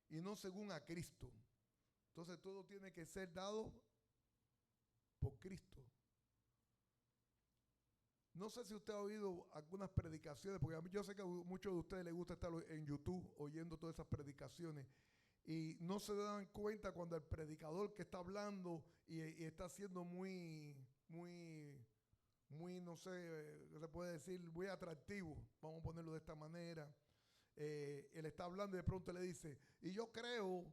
y no según a Cristo. Entonces todo tiene que ser dado por Cristo. No sé si usted ha oído algunas predicaciones, porque a mí, yo sé que a muchos de ustedes les gusta estar en YouTube oyendo todas esas predicaciones, y no se dan cuenta cuando el predicador que está hablando y está siendo muy, no sé, se puede decir, muy atractivo, vamos a ponerlo de esta manera, él está hablando y de pronto le dice, y yo creo,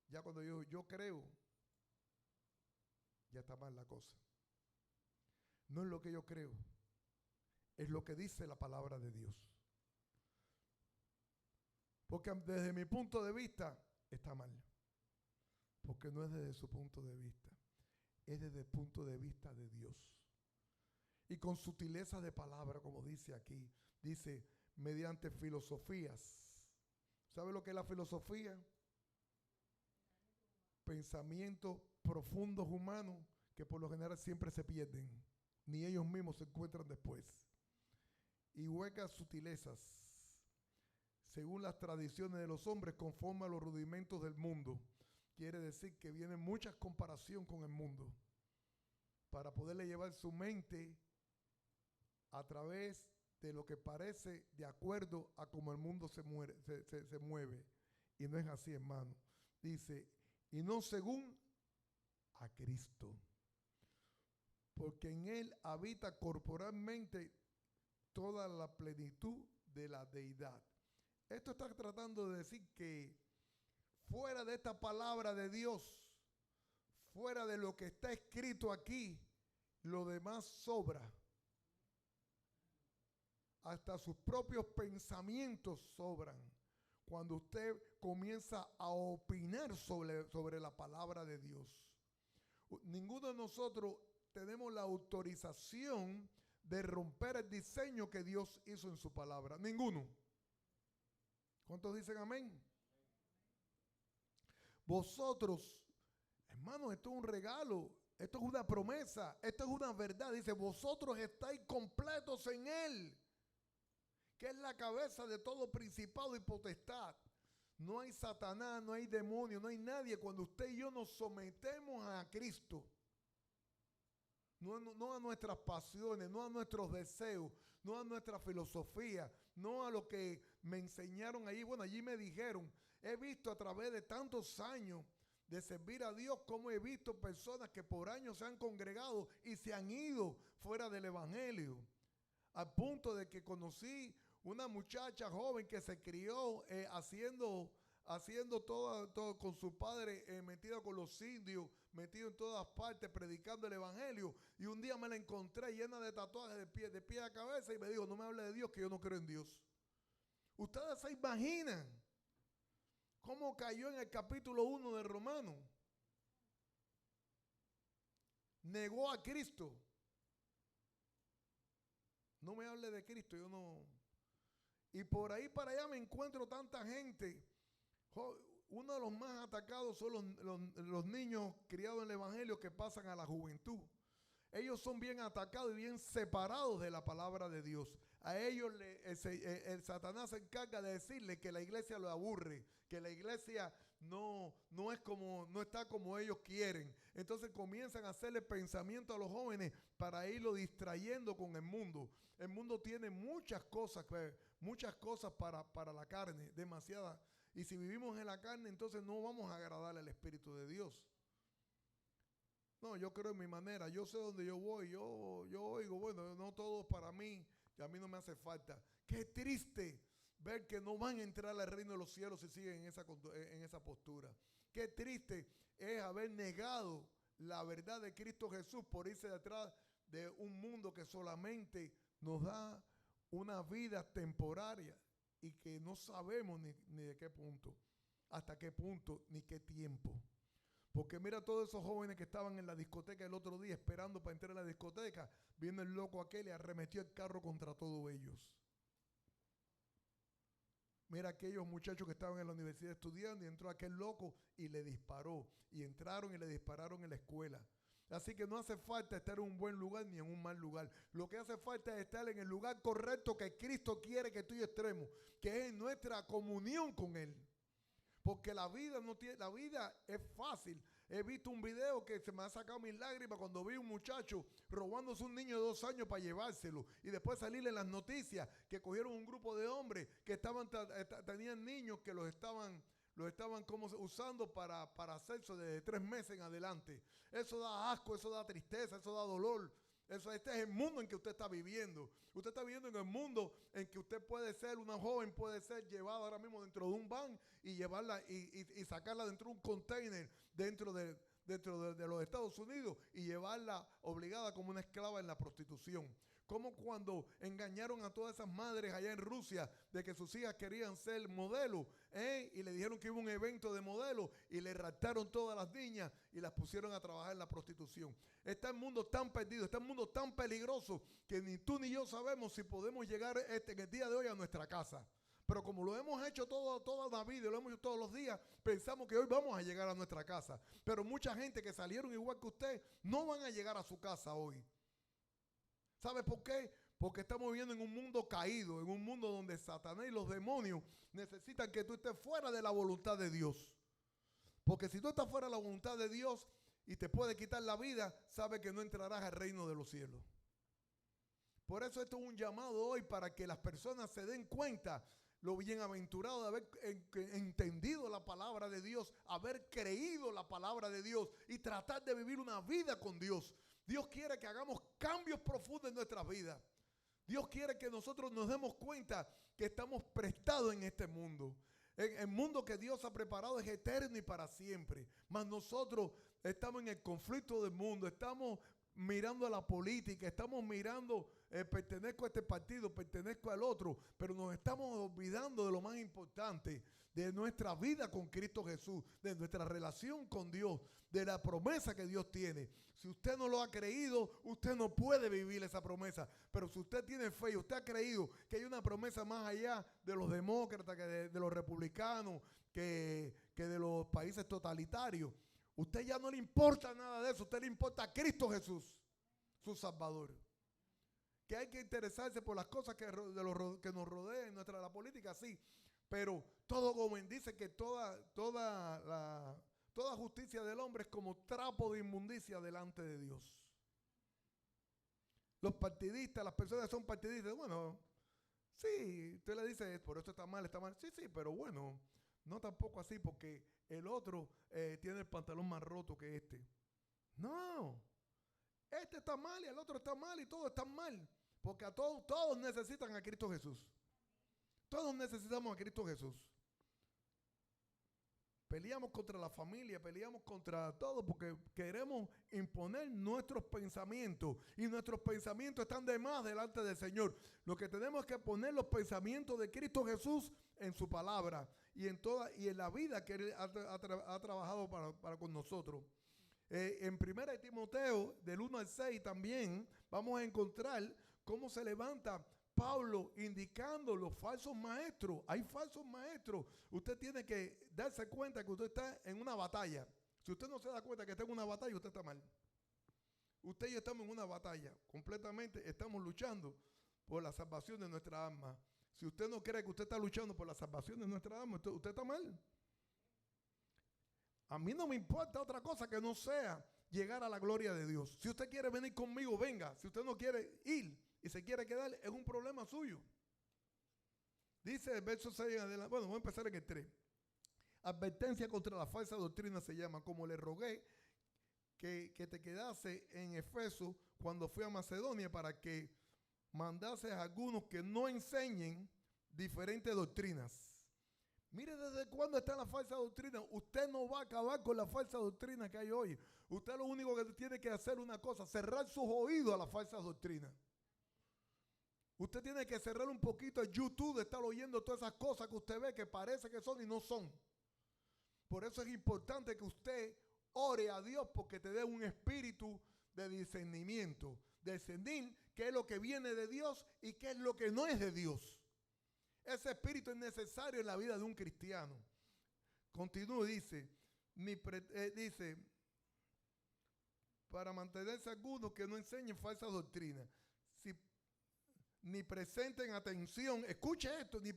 ya cuando yo creo, ya está mal la cosa. No es lo que yo creo, es lo que dice la palabra de Dios. Porque desde mi punto de vista está mal. Porque no es desde su punto de vista, es desde el punto de vista de Dios. Y con sutileza de palabra, como dice aquí, dice, mediante filosofías. ¿Sabe lo que es la filosofía? Pensamientos profundos humanos que por lo general siempre se pierden, ni ellos mismos se encuentran después. Y huecas sutilezas, según las tradiciones de los hombres, conforme a los rudimentos del mundo. Quiere decir que viene mucha comparación con el mundo para poderle llevar su mente a través de lo que parece de acuerdo a cómo el mundo se mueve. Y no es así, hermano. Dice, y no según a Cristo, porque en Él habita corporalmente toda la plenitud de la deidad. Esto está tratando de decir que fuera de esta palabra de Dios, fuera de lo que está escrito aquí, lo demás sobra. Hasta sus propios pensamientos sobran cuando usted comienza a opinar sobre la palabra de Dios. Ninguno de nosotros tenemos la autorización de romper el diseño que Dios hizo en su palabra. Ninguno. ¿Cuántos dicen amén? Vosotros, hermano, esto es un regalo, esto es una promesa, esto es una verdad. Dice, vosotros estáis completos en Él, que es la cabeza de todo principado y potestad. No hay Satanás, no hay demonio, no hay nadie. Cuando usted y yo nos sometemos a Cristo, no a nuestras pasiones, no a nuestros deseos, no a nuestra filosofía, no a lo que me enseñaron allí. Bueno, allí me dijeron, he visto a través de tantos años de servir a Dios, como he visto personas que por años se han congregado y se han ido fuera del evangelio. Al punto de que conocí una muchacha joven que se crió haciendo todo con su padre, metida con los indios, metido en todas partes, predicando el evangelio. Y un día me la encontré llena de tatuajes de pie a cabeza y me dijo, no me hable de Dios, que yo no creo en Dios. Ustedes se imaginan cómo cayó en el capítulo 1 de Romanos. Negó a Cristo. No me hable de Cristo, yo no. Y por ahí para allá me encuentro tanta gente. Uno de los más atacados son los niños criados en el evangelio que pasan a la juventud. Ellos son bien atacados y bien separados de la palabra de Dios. A ellos el Satanás se encarga de decirle que la iglesia lo aburre, que la iglesia no está como ellos quieren. Entonces comienzan a hacerle pensamiento a los jóvenes para irlo distrayendo con el mundo. El mundo tiene muchas cosas para la carne, demasiadas. Y si vivimos en la carne, entonces no vamos a agradarle al Espíritu de Dios. No, yo creo en mi manera, yo sé dónde yo voy, yo oigo, bueno, no todo es para mí, y a mí no me hace falta. Qué triste ver que no van a entrar al reino de los cielos si siguen en esa postura. Qué triste es haber negado la verdad de Cristo Jesús por irse detrás de un mundo que solamente nos da una vida temporaria y que no sabemos ni de qué punto, hasta qué punto, ni qué tiempo. Porque mira todos esos jóvenes que estaban en la discoteca el otro día esperando para entrar a la discoteca, vino el loco aquel y arremetió el carro contra todos ellos. Mira aquellos muchachos que estaban en la universidad estudiando y entró aquel loco y le disparó. Y entraron y le dispararon en la escuela. Así que no hace falta estar en un buen lugar ni en un mal lugar. Lo que hace falta es estar en el lugar correcto que Cristo quiere que tú y yo estemos, que es nuestra comunión con Él. Porque la vida es fácil. He visto un video que se me ha sacado mis lágrimas cuando vi un muchacho robándose un niño de 2 años para llevárselo. Y después salirle en las noticias que cogieron un grupo de hombres que tenían niños que los estaban usando para sexo de 3 meses en adelante. Eso da asco, eso da tristeza, eso da dolor. Este es el mundo en que usted está viviendo. Usted está viviendo en el mundo en que usted puede ser, una joven puede ser llevada ahora mismo dentro de un van y llevarla y sacarla dentro de un container dentro de los Estados Unidos y llevarla obligada como una esclava en la prostitución. Como cuando engañaron a todas esas madres allá en Rusia de que sus hijas querían ser modelos, y le dijeron que iba un evento de modelos y le raptaron todas las niñas y las pusieron a trabajar en la prostitución. Está el mundo tan perdido, está el mundo tan peligroso que ni tú ni yo sabemos si podemos llegar en el día de hoy a nuestra casa. Pero como lo hemos hecho toda la vida y lo hemos hecho todos los días, pensamos que hoy vamos a llegar a nuestra casa. Pero mucha gente que salieron igual que usted no van a llegar a su casa hoy. ¿Sabe por qué? Porque estamos viviendo en un mundo caído, en un mundo donde Satanás y los demonios necesitan que tú estés fuera de la voluntad de Dios. Porque si tú estás fuera de la voluntad de Dios y te puede quitar la vida, sabes que no entrarás al reino de los cielos. Por eso esto es un llamado hoy para que las personas se den cuenta lo bienaventurado de haber entendido la palabra de Dios, haber creído la palabra de Dios y tratar de vivir una vida con Dios. Dios quiere que hagamos cambios profundos en nuestras vidas. Dios quiere que nosotros nos demos cuenta que estamos prestados en este mundo. El mundo que Dios ha preparado es eterno y para siempre. Mas nosotros estamos en el conflicto del mundo, estamos mirando a la política, estamos mirando, pertenezco a este partido, pertenezco al otro, pero nos estamos olvidando de lo más importante, de nuestra vida con Cristo Jesús, de nuestra relación con Dios, de la promesa que Dios tiene. Si usted no lo ha creído, usted no puede vivir esa promesa. Pero si usted tiene fe y usted ha creído que hay una promesa más allá de los demócratas, que de los republicanos, que de los países totalitarios, usted ya no le importa nada de eso. Usted le importa a Cristo Jesús, su Salvador. Que hay que interesarse por las cosas que nos rodean, la política, sí. Pero todo como dice que toda justicia del hombre es como trapo de inmundicia delante de Dios. Los partidistas, las personas que son partidistas, bueno, sí, usted le dice, por esto está mal, sí, pero bueno, no tampoco así, porque el otro tiene el pantalón más roto que este. No, este está mal y el otro está mal y todos están mal, porque todos necesitan a Cristo Jesús. Todos necesitamos a Cristo Jesús. Peleamos contra la familia, peleamos contra todo porque queremos imponer nuestros pensamientos y nuestros pensamientos están de más delante del Señor. Lo que tenemos es que poner los pensamientos de Cristo Jesús en su palabra y en la vida que Él ha trabajado para con nosotros. En 1 Timoteo, del 1 al 6 también vamos a encontrar cómo se levanta Pablo indicando los falsos maestros. Hay falsos maestros. Usted tiene que darse cuenta que usted está en una batalla. Si usted no se da cuenta que está en una batalla, usted está mal. Usted y yo estamos en una batalla. Completamente estamos luchando por la salvación de nuestra alma. Si usted no cree que usted está luchando por la salvación de nuestra alma, usted está mal. A mí no me importa otra cosa que no sea llegar a la gloria de Dios. Si usted quiere venir conmigo, venga. Si usted no quiere ir y se quiere quedar, es un problema suyo. Dice el verso 6 en adelante. Bueno, voy a empezar en el 3. Advertencia contra la falsa doctrina se llama. Como le rogué que te quedase en Efeso cuando fui a Macedonia para que mandases a algunos que no enseñen diferentes doctrinas. Mire desde cuándo está la falsa doctrina. Usted no va a acabar con la falsa doctrina que hay hoy. Usted lo único que tiene que hacer una cosa, cerrar sus oídos a la falsa doctrina. Usted tiene que cerrar un poquito el YouTube de estar oyendo todas esas cosas que usted ve que parece que son y no son. Por eso es importante que usted ore a Dios porque te dé un espíritu de discernimiento. De discernir qué es lo que viene de Dios y qué es lo que no es de Dios. Ese espíritu es necesario en la vida de un cristiano. Continúa, dice, para mantenerse algunos que no enseñen falsa doctrina. Ni presten atención, escuche esto, ni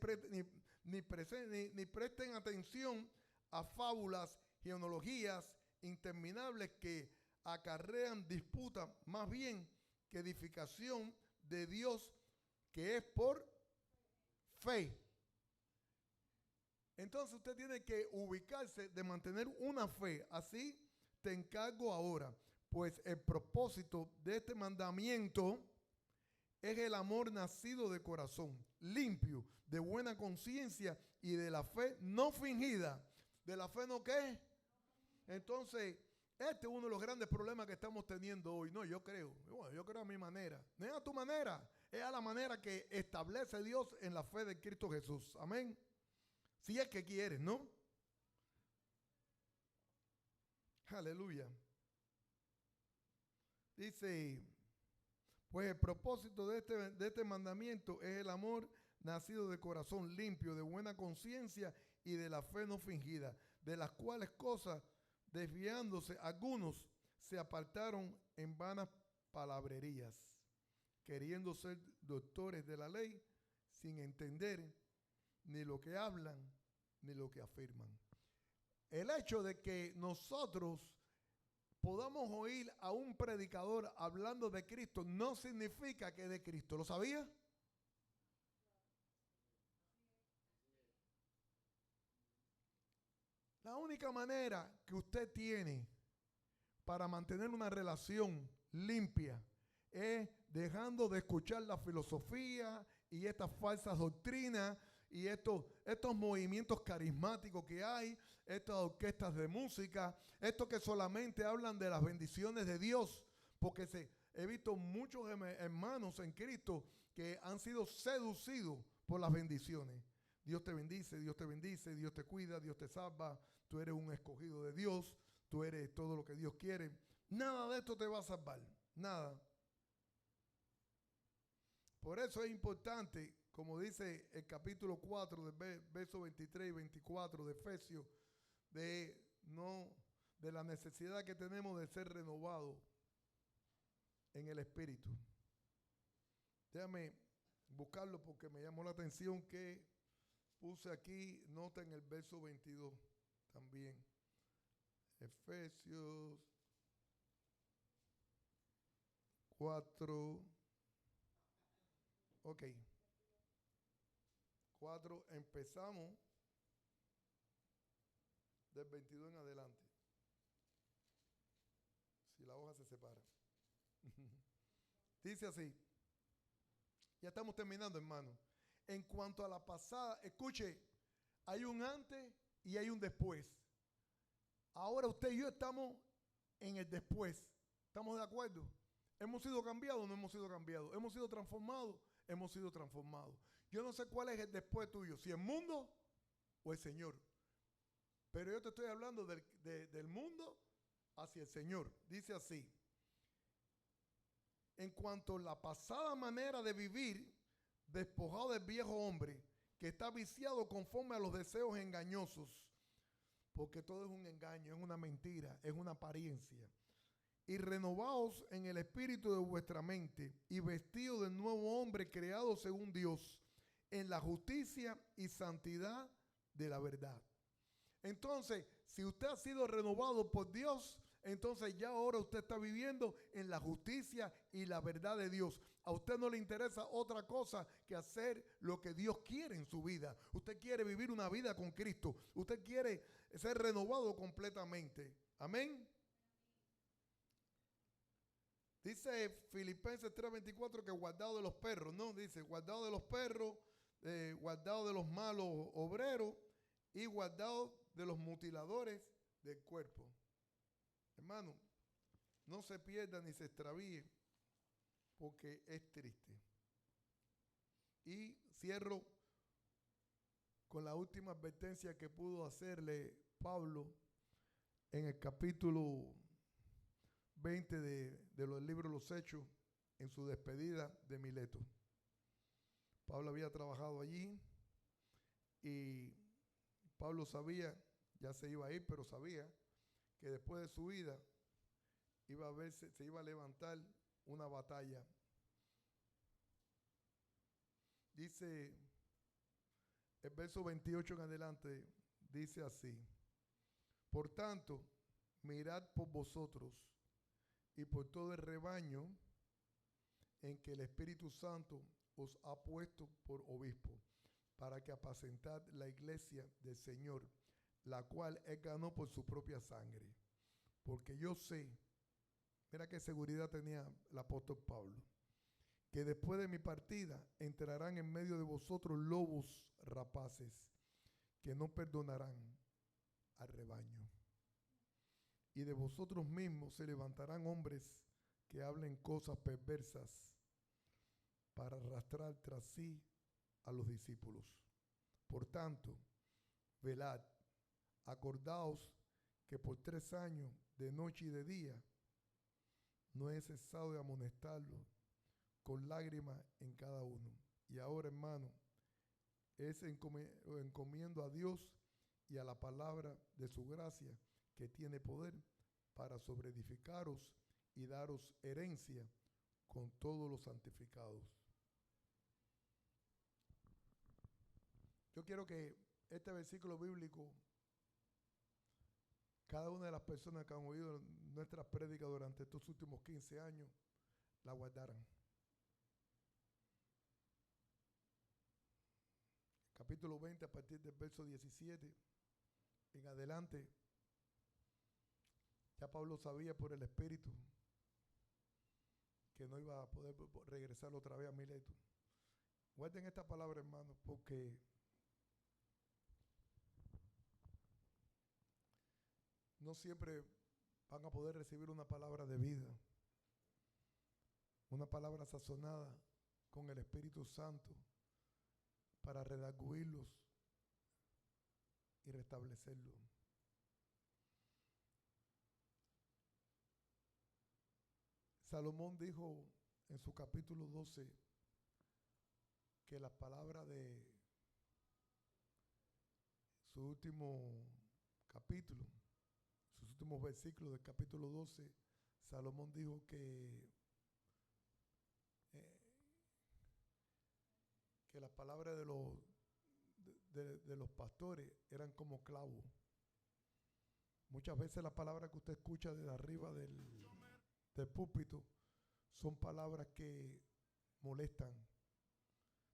presten atención a fábulas, genealogías interminables que acarrean disputas, más bien que edificación de Dios que es por fe. Entonces usted tiene que ubicarse de mantener una fe. Así te encargo ahora, pues el propósito de este mandamiento es el amor nacido de corazón, limpio, de buena conciencia y de la fe no fingida. ¿De la fe no qué? Entonces, este es uno de los grandes problemas que estamos teniendo hoy. No, yo creo. Bueno, yo creo a mi manera. No es a tu manera. Es a la manera que establece Dios en la fe de Cristo Jesús. Amén. Si es que quieres, ¿no? Aleluya. Dice, pues el propósito de este mandamiento es el amor nacido de corazón limpio, de buena conciencia y de la fe no fingida, de las cuales cosas, desviándose algunos, se apartaron en vanas palabrerías, queriendo ser doctores de la ley, sin entender ni lo que hablan ni lo que afirman. El hecho de que nosotros podamos oír a un predicador hablando de Cristo no significa que es de Cristo. ¿Lo sabía? La única manera que usted tiene para mantener una relación limpia es dejando de escuchar la filosofía y estas falsas doctrinas y estos movimientos carismáticos que hay, estas orquestas de música, estos que solamente hablan de las bendiciones de Dios, porque he visto muchos hermanos en Cristo que han sido seducidos por las bendiciones. Dios te bendice, Dios te bendice, Dios te cuida, Dios te salva, tú eres un escogido de Dios, tú eres todo lo que Dios quiere. Nada de esto te va a salvar, nada. Por eso es importante, como dice el capítulo 4, versos 23 y 24 de Efesios, de la necesidad que tenemos de ser renovados en el Espíritu. Déjame buscarlo porque me llamó la atención que puse aquí, nota en el verso 22 también. Efesios 4. Ok. 4, empezamos del 22 en adelante. Si la hoja se separa. Dice así. Ya estamos terminando, hermano. En cuanto a la pasada, escuche, hay un antes y hay un después. Ahora usted y yo estamos en el después. ¿Estamos de acuerdo? ¿Hemos sido cambiados o no hemos sido cambiados? ¿Hemos sido transformados? Hemos sido transformados. Yo no sé cuál es el después tuyo, si el mundo o el Señor. Pero yo te estoy hablando del mundo hacia el Señor. Dice así. En cuanto a la pasada manera de vivir, despojado del viejo hombre, que está viciado conforme a los deseos engañosos, porque todo es un engaño, es una mentira, es una apariencia. Y renovaos en el espíritu de vuestra mente, y vestidos del nuevo hombre creado según Dios, en la justicia y santidad de la verdad. Entonces, si usted ha sido renovado por Dios, entonces ya ahora usted está viviendo en la justicia y la verdad de Dios. A usted no le interesa otra cosa que hacer lo que Dios quiere en su vida. Usted quiere vivir una vida con Cristo. Usted quiere ser renovado completamente. Amén. Dice Filipenses 3:24 que guardado de los perros, ¿no? Dice guardado de los perros, guardado de los malos obreros y guardado de los mutiladores del cuerpo. Hermano, no se pierda ni se extravíe porque es triste. Y cierro con la última advertencia que pudo hacerle Pablo en el capítulo 20 de los libros de los Hechos, en su despedida de Mileto. Pablo había trabajado allí y Pablo sabía, ya se iba a ir, pero sabía que después de su vida se iba a levantar una batalla. Dice el verso 28 en adelante, dice así: por tanto, mirad por vosotros y por todo el rebaño en que el Espíritu Santo os ha puesto por obispo, para que apacentad la iglesia del Señor, la cual él ganó por su propia sangre. Porque yo sé, Mira qué seguridad tenía el apóstol Pablo. Que después de mi partida entrarán en medio de vosotros lobos rapaces que no perdonarán al rebaño. Y de vosotros mismos se levantarán hombres que hablen cosas perversas para arrastrar tras sí a los discípulos. Por tanto, velad, acordaos que por 3 años, de noche y de día, no he cesado de amonestarlos con lágrimas en cada uno. Y ahora, hermano, encomiendo a Dios y a la palabra de su gracia, que tiene poder para sobreedificaros y daros herencia con todos los santificados. Yo quiero que este versículo bíblico, cada una de las personas que han oído nuestras prédicas durante estos últimos 15 años, la guardaran. Capítulo 20, a partir del verso 17 en adelante, ya Pablo sabía por el Espíritu que no iba a poder regresar otra vez a Mileto. Guarden esta palabra, hermanos, porque no siempre van a poder recibir una palabra de vida, una palabra sazonada con el Espíritu Santo para redarguirlos y restablecerlos. Salomón dijo en su capítulo 12 que las palabras de su último capítulo, sus últimos versículos del capítulo 12, Salomón dijo que las palabras de los pastores eran como clavos. Muchas veces las palabras que usted escucha desde arriba del púlpito son palabras que molestan,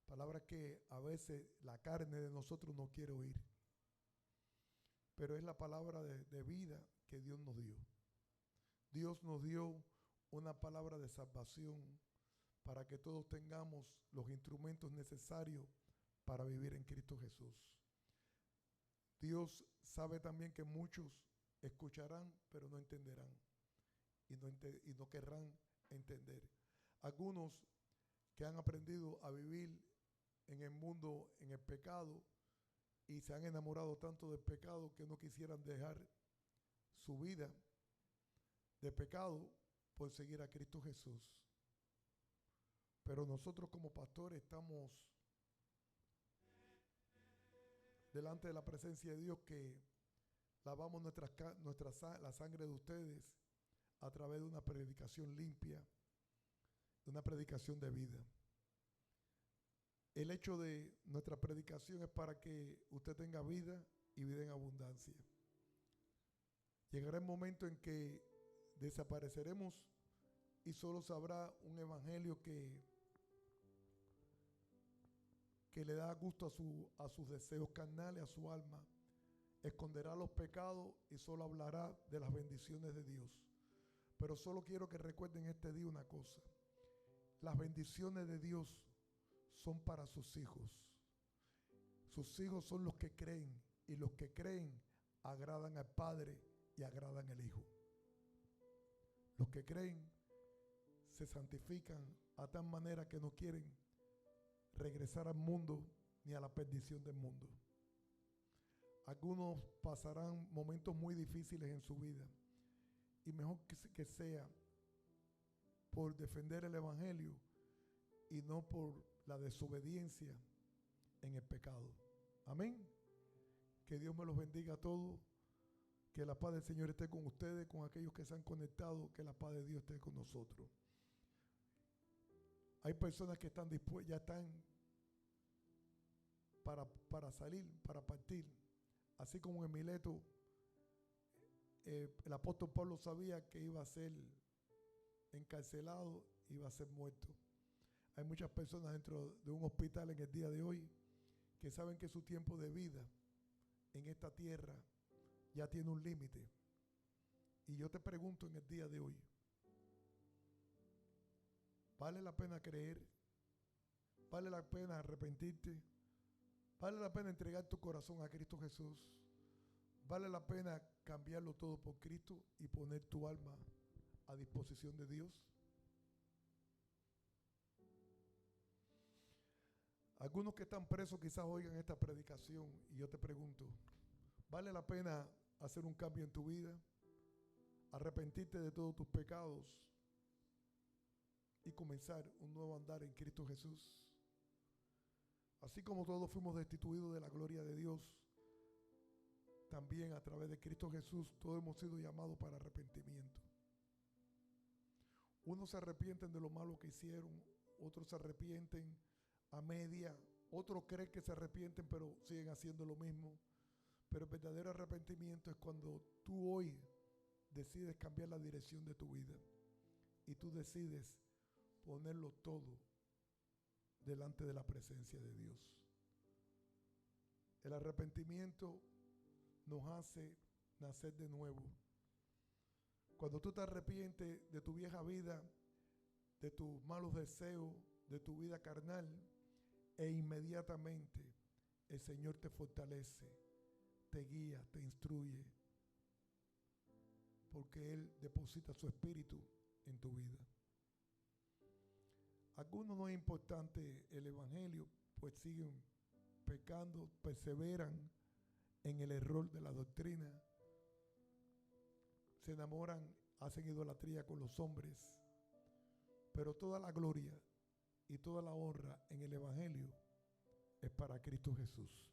palabras que a veces la carne de nosotros no quiere oír, pero es la palabra de vida que Dios nos dio. Dios nos dio una palabra de salvación para que todos tengamos los instrumentos necesarios para vivir en Cristo Jesús. Dios sabe también que muchos escucharán, pero no entenderán y no querrán entender. Algunos que han aprendido a vivir en el mundo, en el pecado, y se han enamorado tanto del pecado que no quisieran dejar su vida de pecado por seguir a Cristo Jesús. Pero nosotros como pastores estamos delante de la presencia de Dios, que lavamos la sangre de ustedes a través de una predicación limpia, de una predicación de vida. El hecho de nuestra predicación es para que usted tenga vida y vida en abundancia. Llegará el momento en que desapareceremos y solo sabrá un evangelio que le da gusto a sus deseos carnales, a su alma. Esconderá los pecados y solo hablará de las bendiciones de Dios. Pero solo quiero que recuerden este día una cosa: las bendiciones de Dios son para sus hijos. Sus hijos son los que creen, y los que creen agradan al Padre y agradan al Hijo. Los que creen se santifican a tal manera que no quieren regresar al mundo ni a la perdición del mundo. Algunos pasarán momentos muy difíciles en su vida, y mejor que sea por defender el evangelio y no por la desobediencia en el pecado. Amén. Que Dios me los bendiga a todos. Que la paz del Señor esté con ustedes, con aquellos que se han conectado. Que la paz de Dios esté con nosotros. Hay personas que están dispuestas, ya están para salir, para partir. Así como en Mileto, el apóstol Pablo sabía que iba a ser encarcelado, iba a ser muerto. Hay muchas personas dentro de un hospital en el día de hoy que saben que su tiempo de vida en esta tierra ya tiene un límite. Y yo te pregunto en el día de hoy, Vale la pena creer, vale la pena arrepentirte, vale la pena entregar tu corazón a Cristo Jesús, vale la pena cambiarlo todo por Cristo y poner tu alma a disposición de Dios. Algunos que están presos quizás oigan esta predicación y yo te pregunto, ¿vale la pena hacer un cambio en tu vida? Arrepentirte de todos tus pecados y comenzar un nuevo andar en Cristo Jesús. Así como todos fuimos destituidos de la gloria de Dios, también a través de Cristo Jesús todos hemos sido llamados para arrepentimiento. Unos se arrepienten de lo malo que hicieron, otros se arrepienten a media, otros creen que se arrepienten pero siguen haciendo lo mismo. Pero el verdadero arrepentimiento es cuando tú hoy decides cambiar la dirección de tu vida y tú decides ponerlo todo delante de la presencia de Dios. El arrepentimiento nos hace nacer de nuevo. Cuando tú te arrepientes de tu vieja vida, de tus malos deseos, de tu vida carnal, e inmediatamente el Señor te fortalece, te guía, te instruye, porque Él deposita su espíritu en tu vida. A algunos no es importante el evangelio, pues siguen pecando, perseveran en el error de la doctrina, se enamoran, hacen idolatría con los hombres, pero toda la gloria y toda la honra en el evangelio es para Cristo Jesús.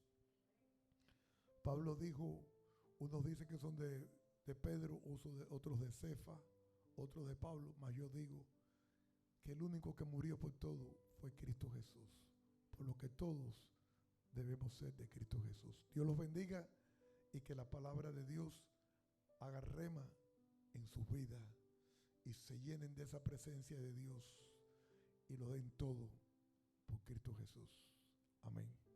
Pablo dijo, unos dicen que son de Pedro, otros de Cefa, otros de Pablo, mas yo digo que el único que murió por todo fue Cristo Jesús, por lo que todos debemos ser de Cristo Jesús. Dios los bendiga y que la palabra de Dios haga rema en sus vidas y se llenen de esa presencia de Dios y lo den todo por Cristo Jesús. Amén.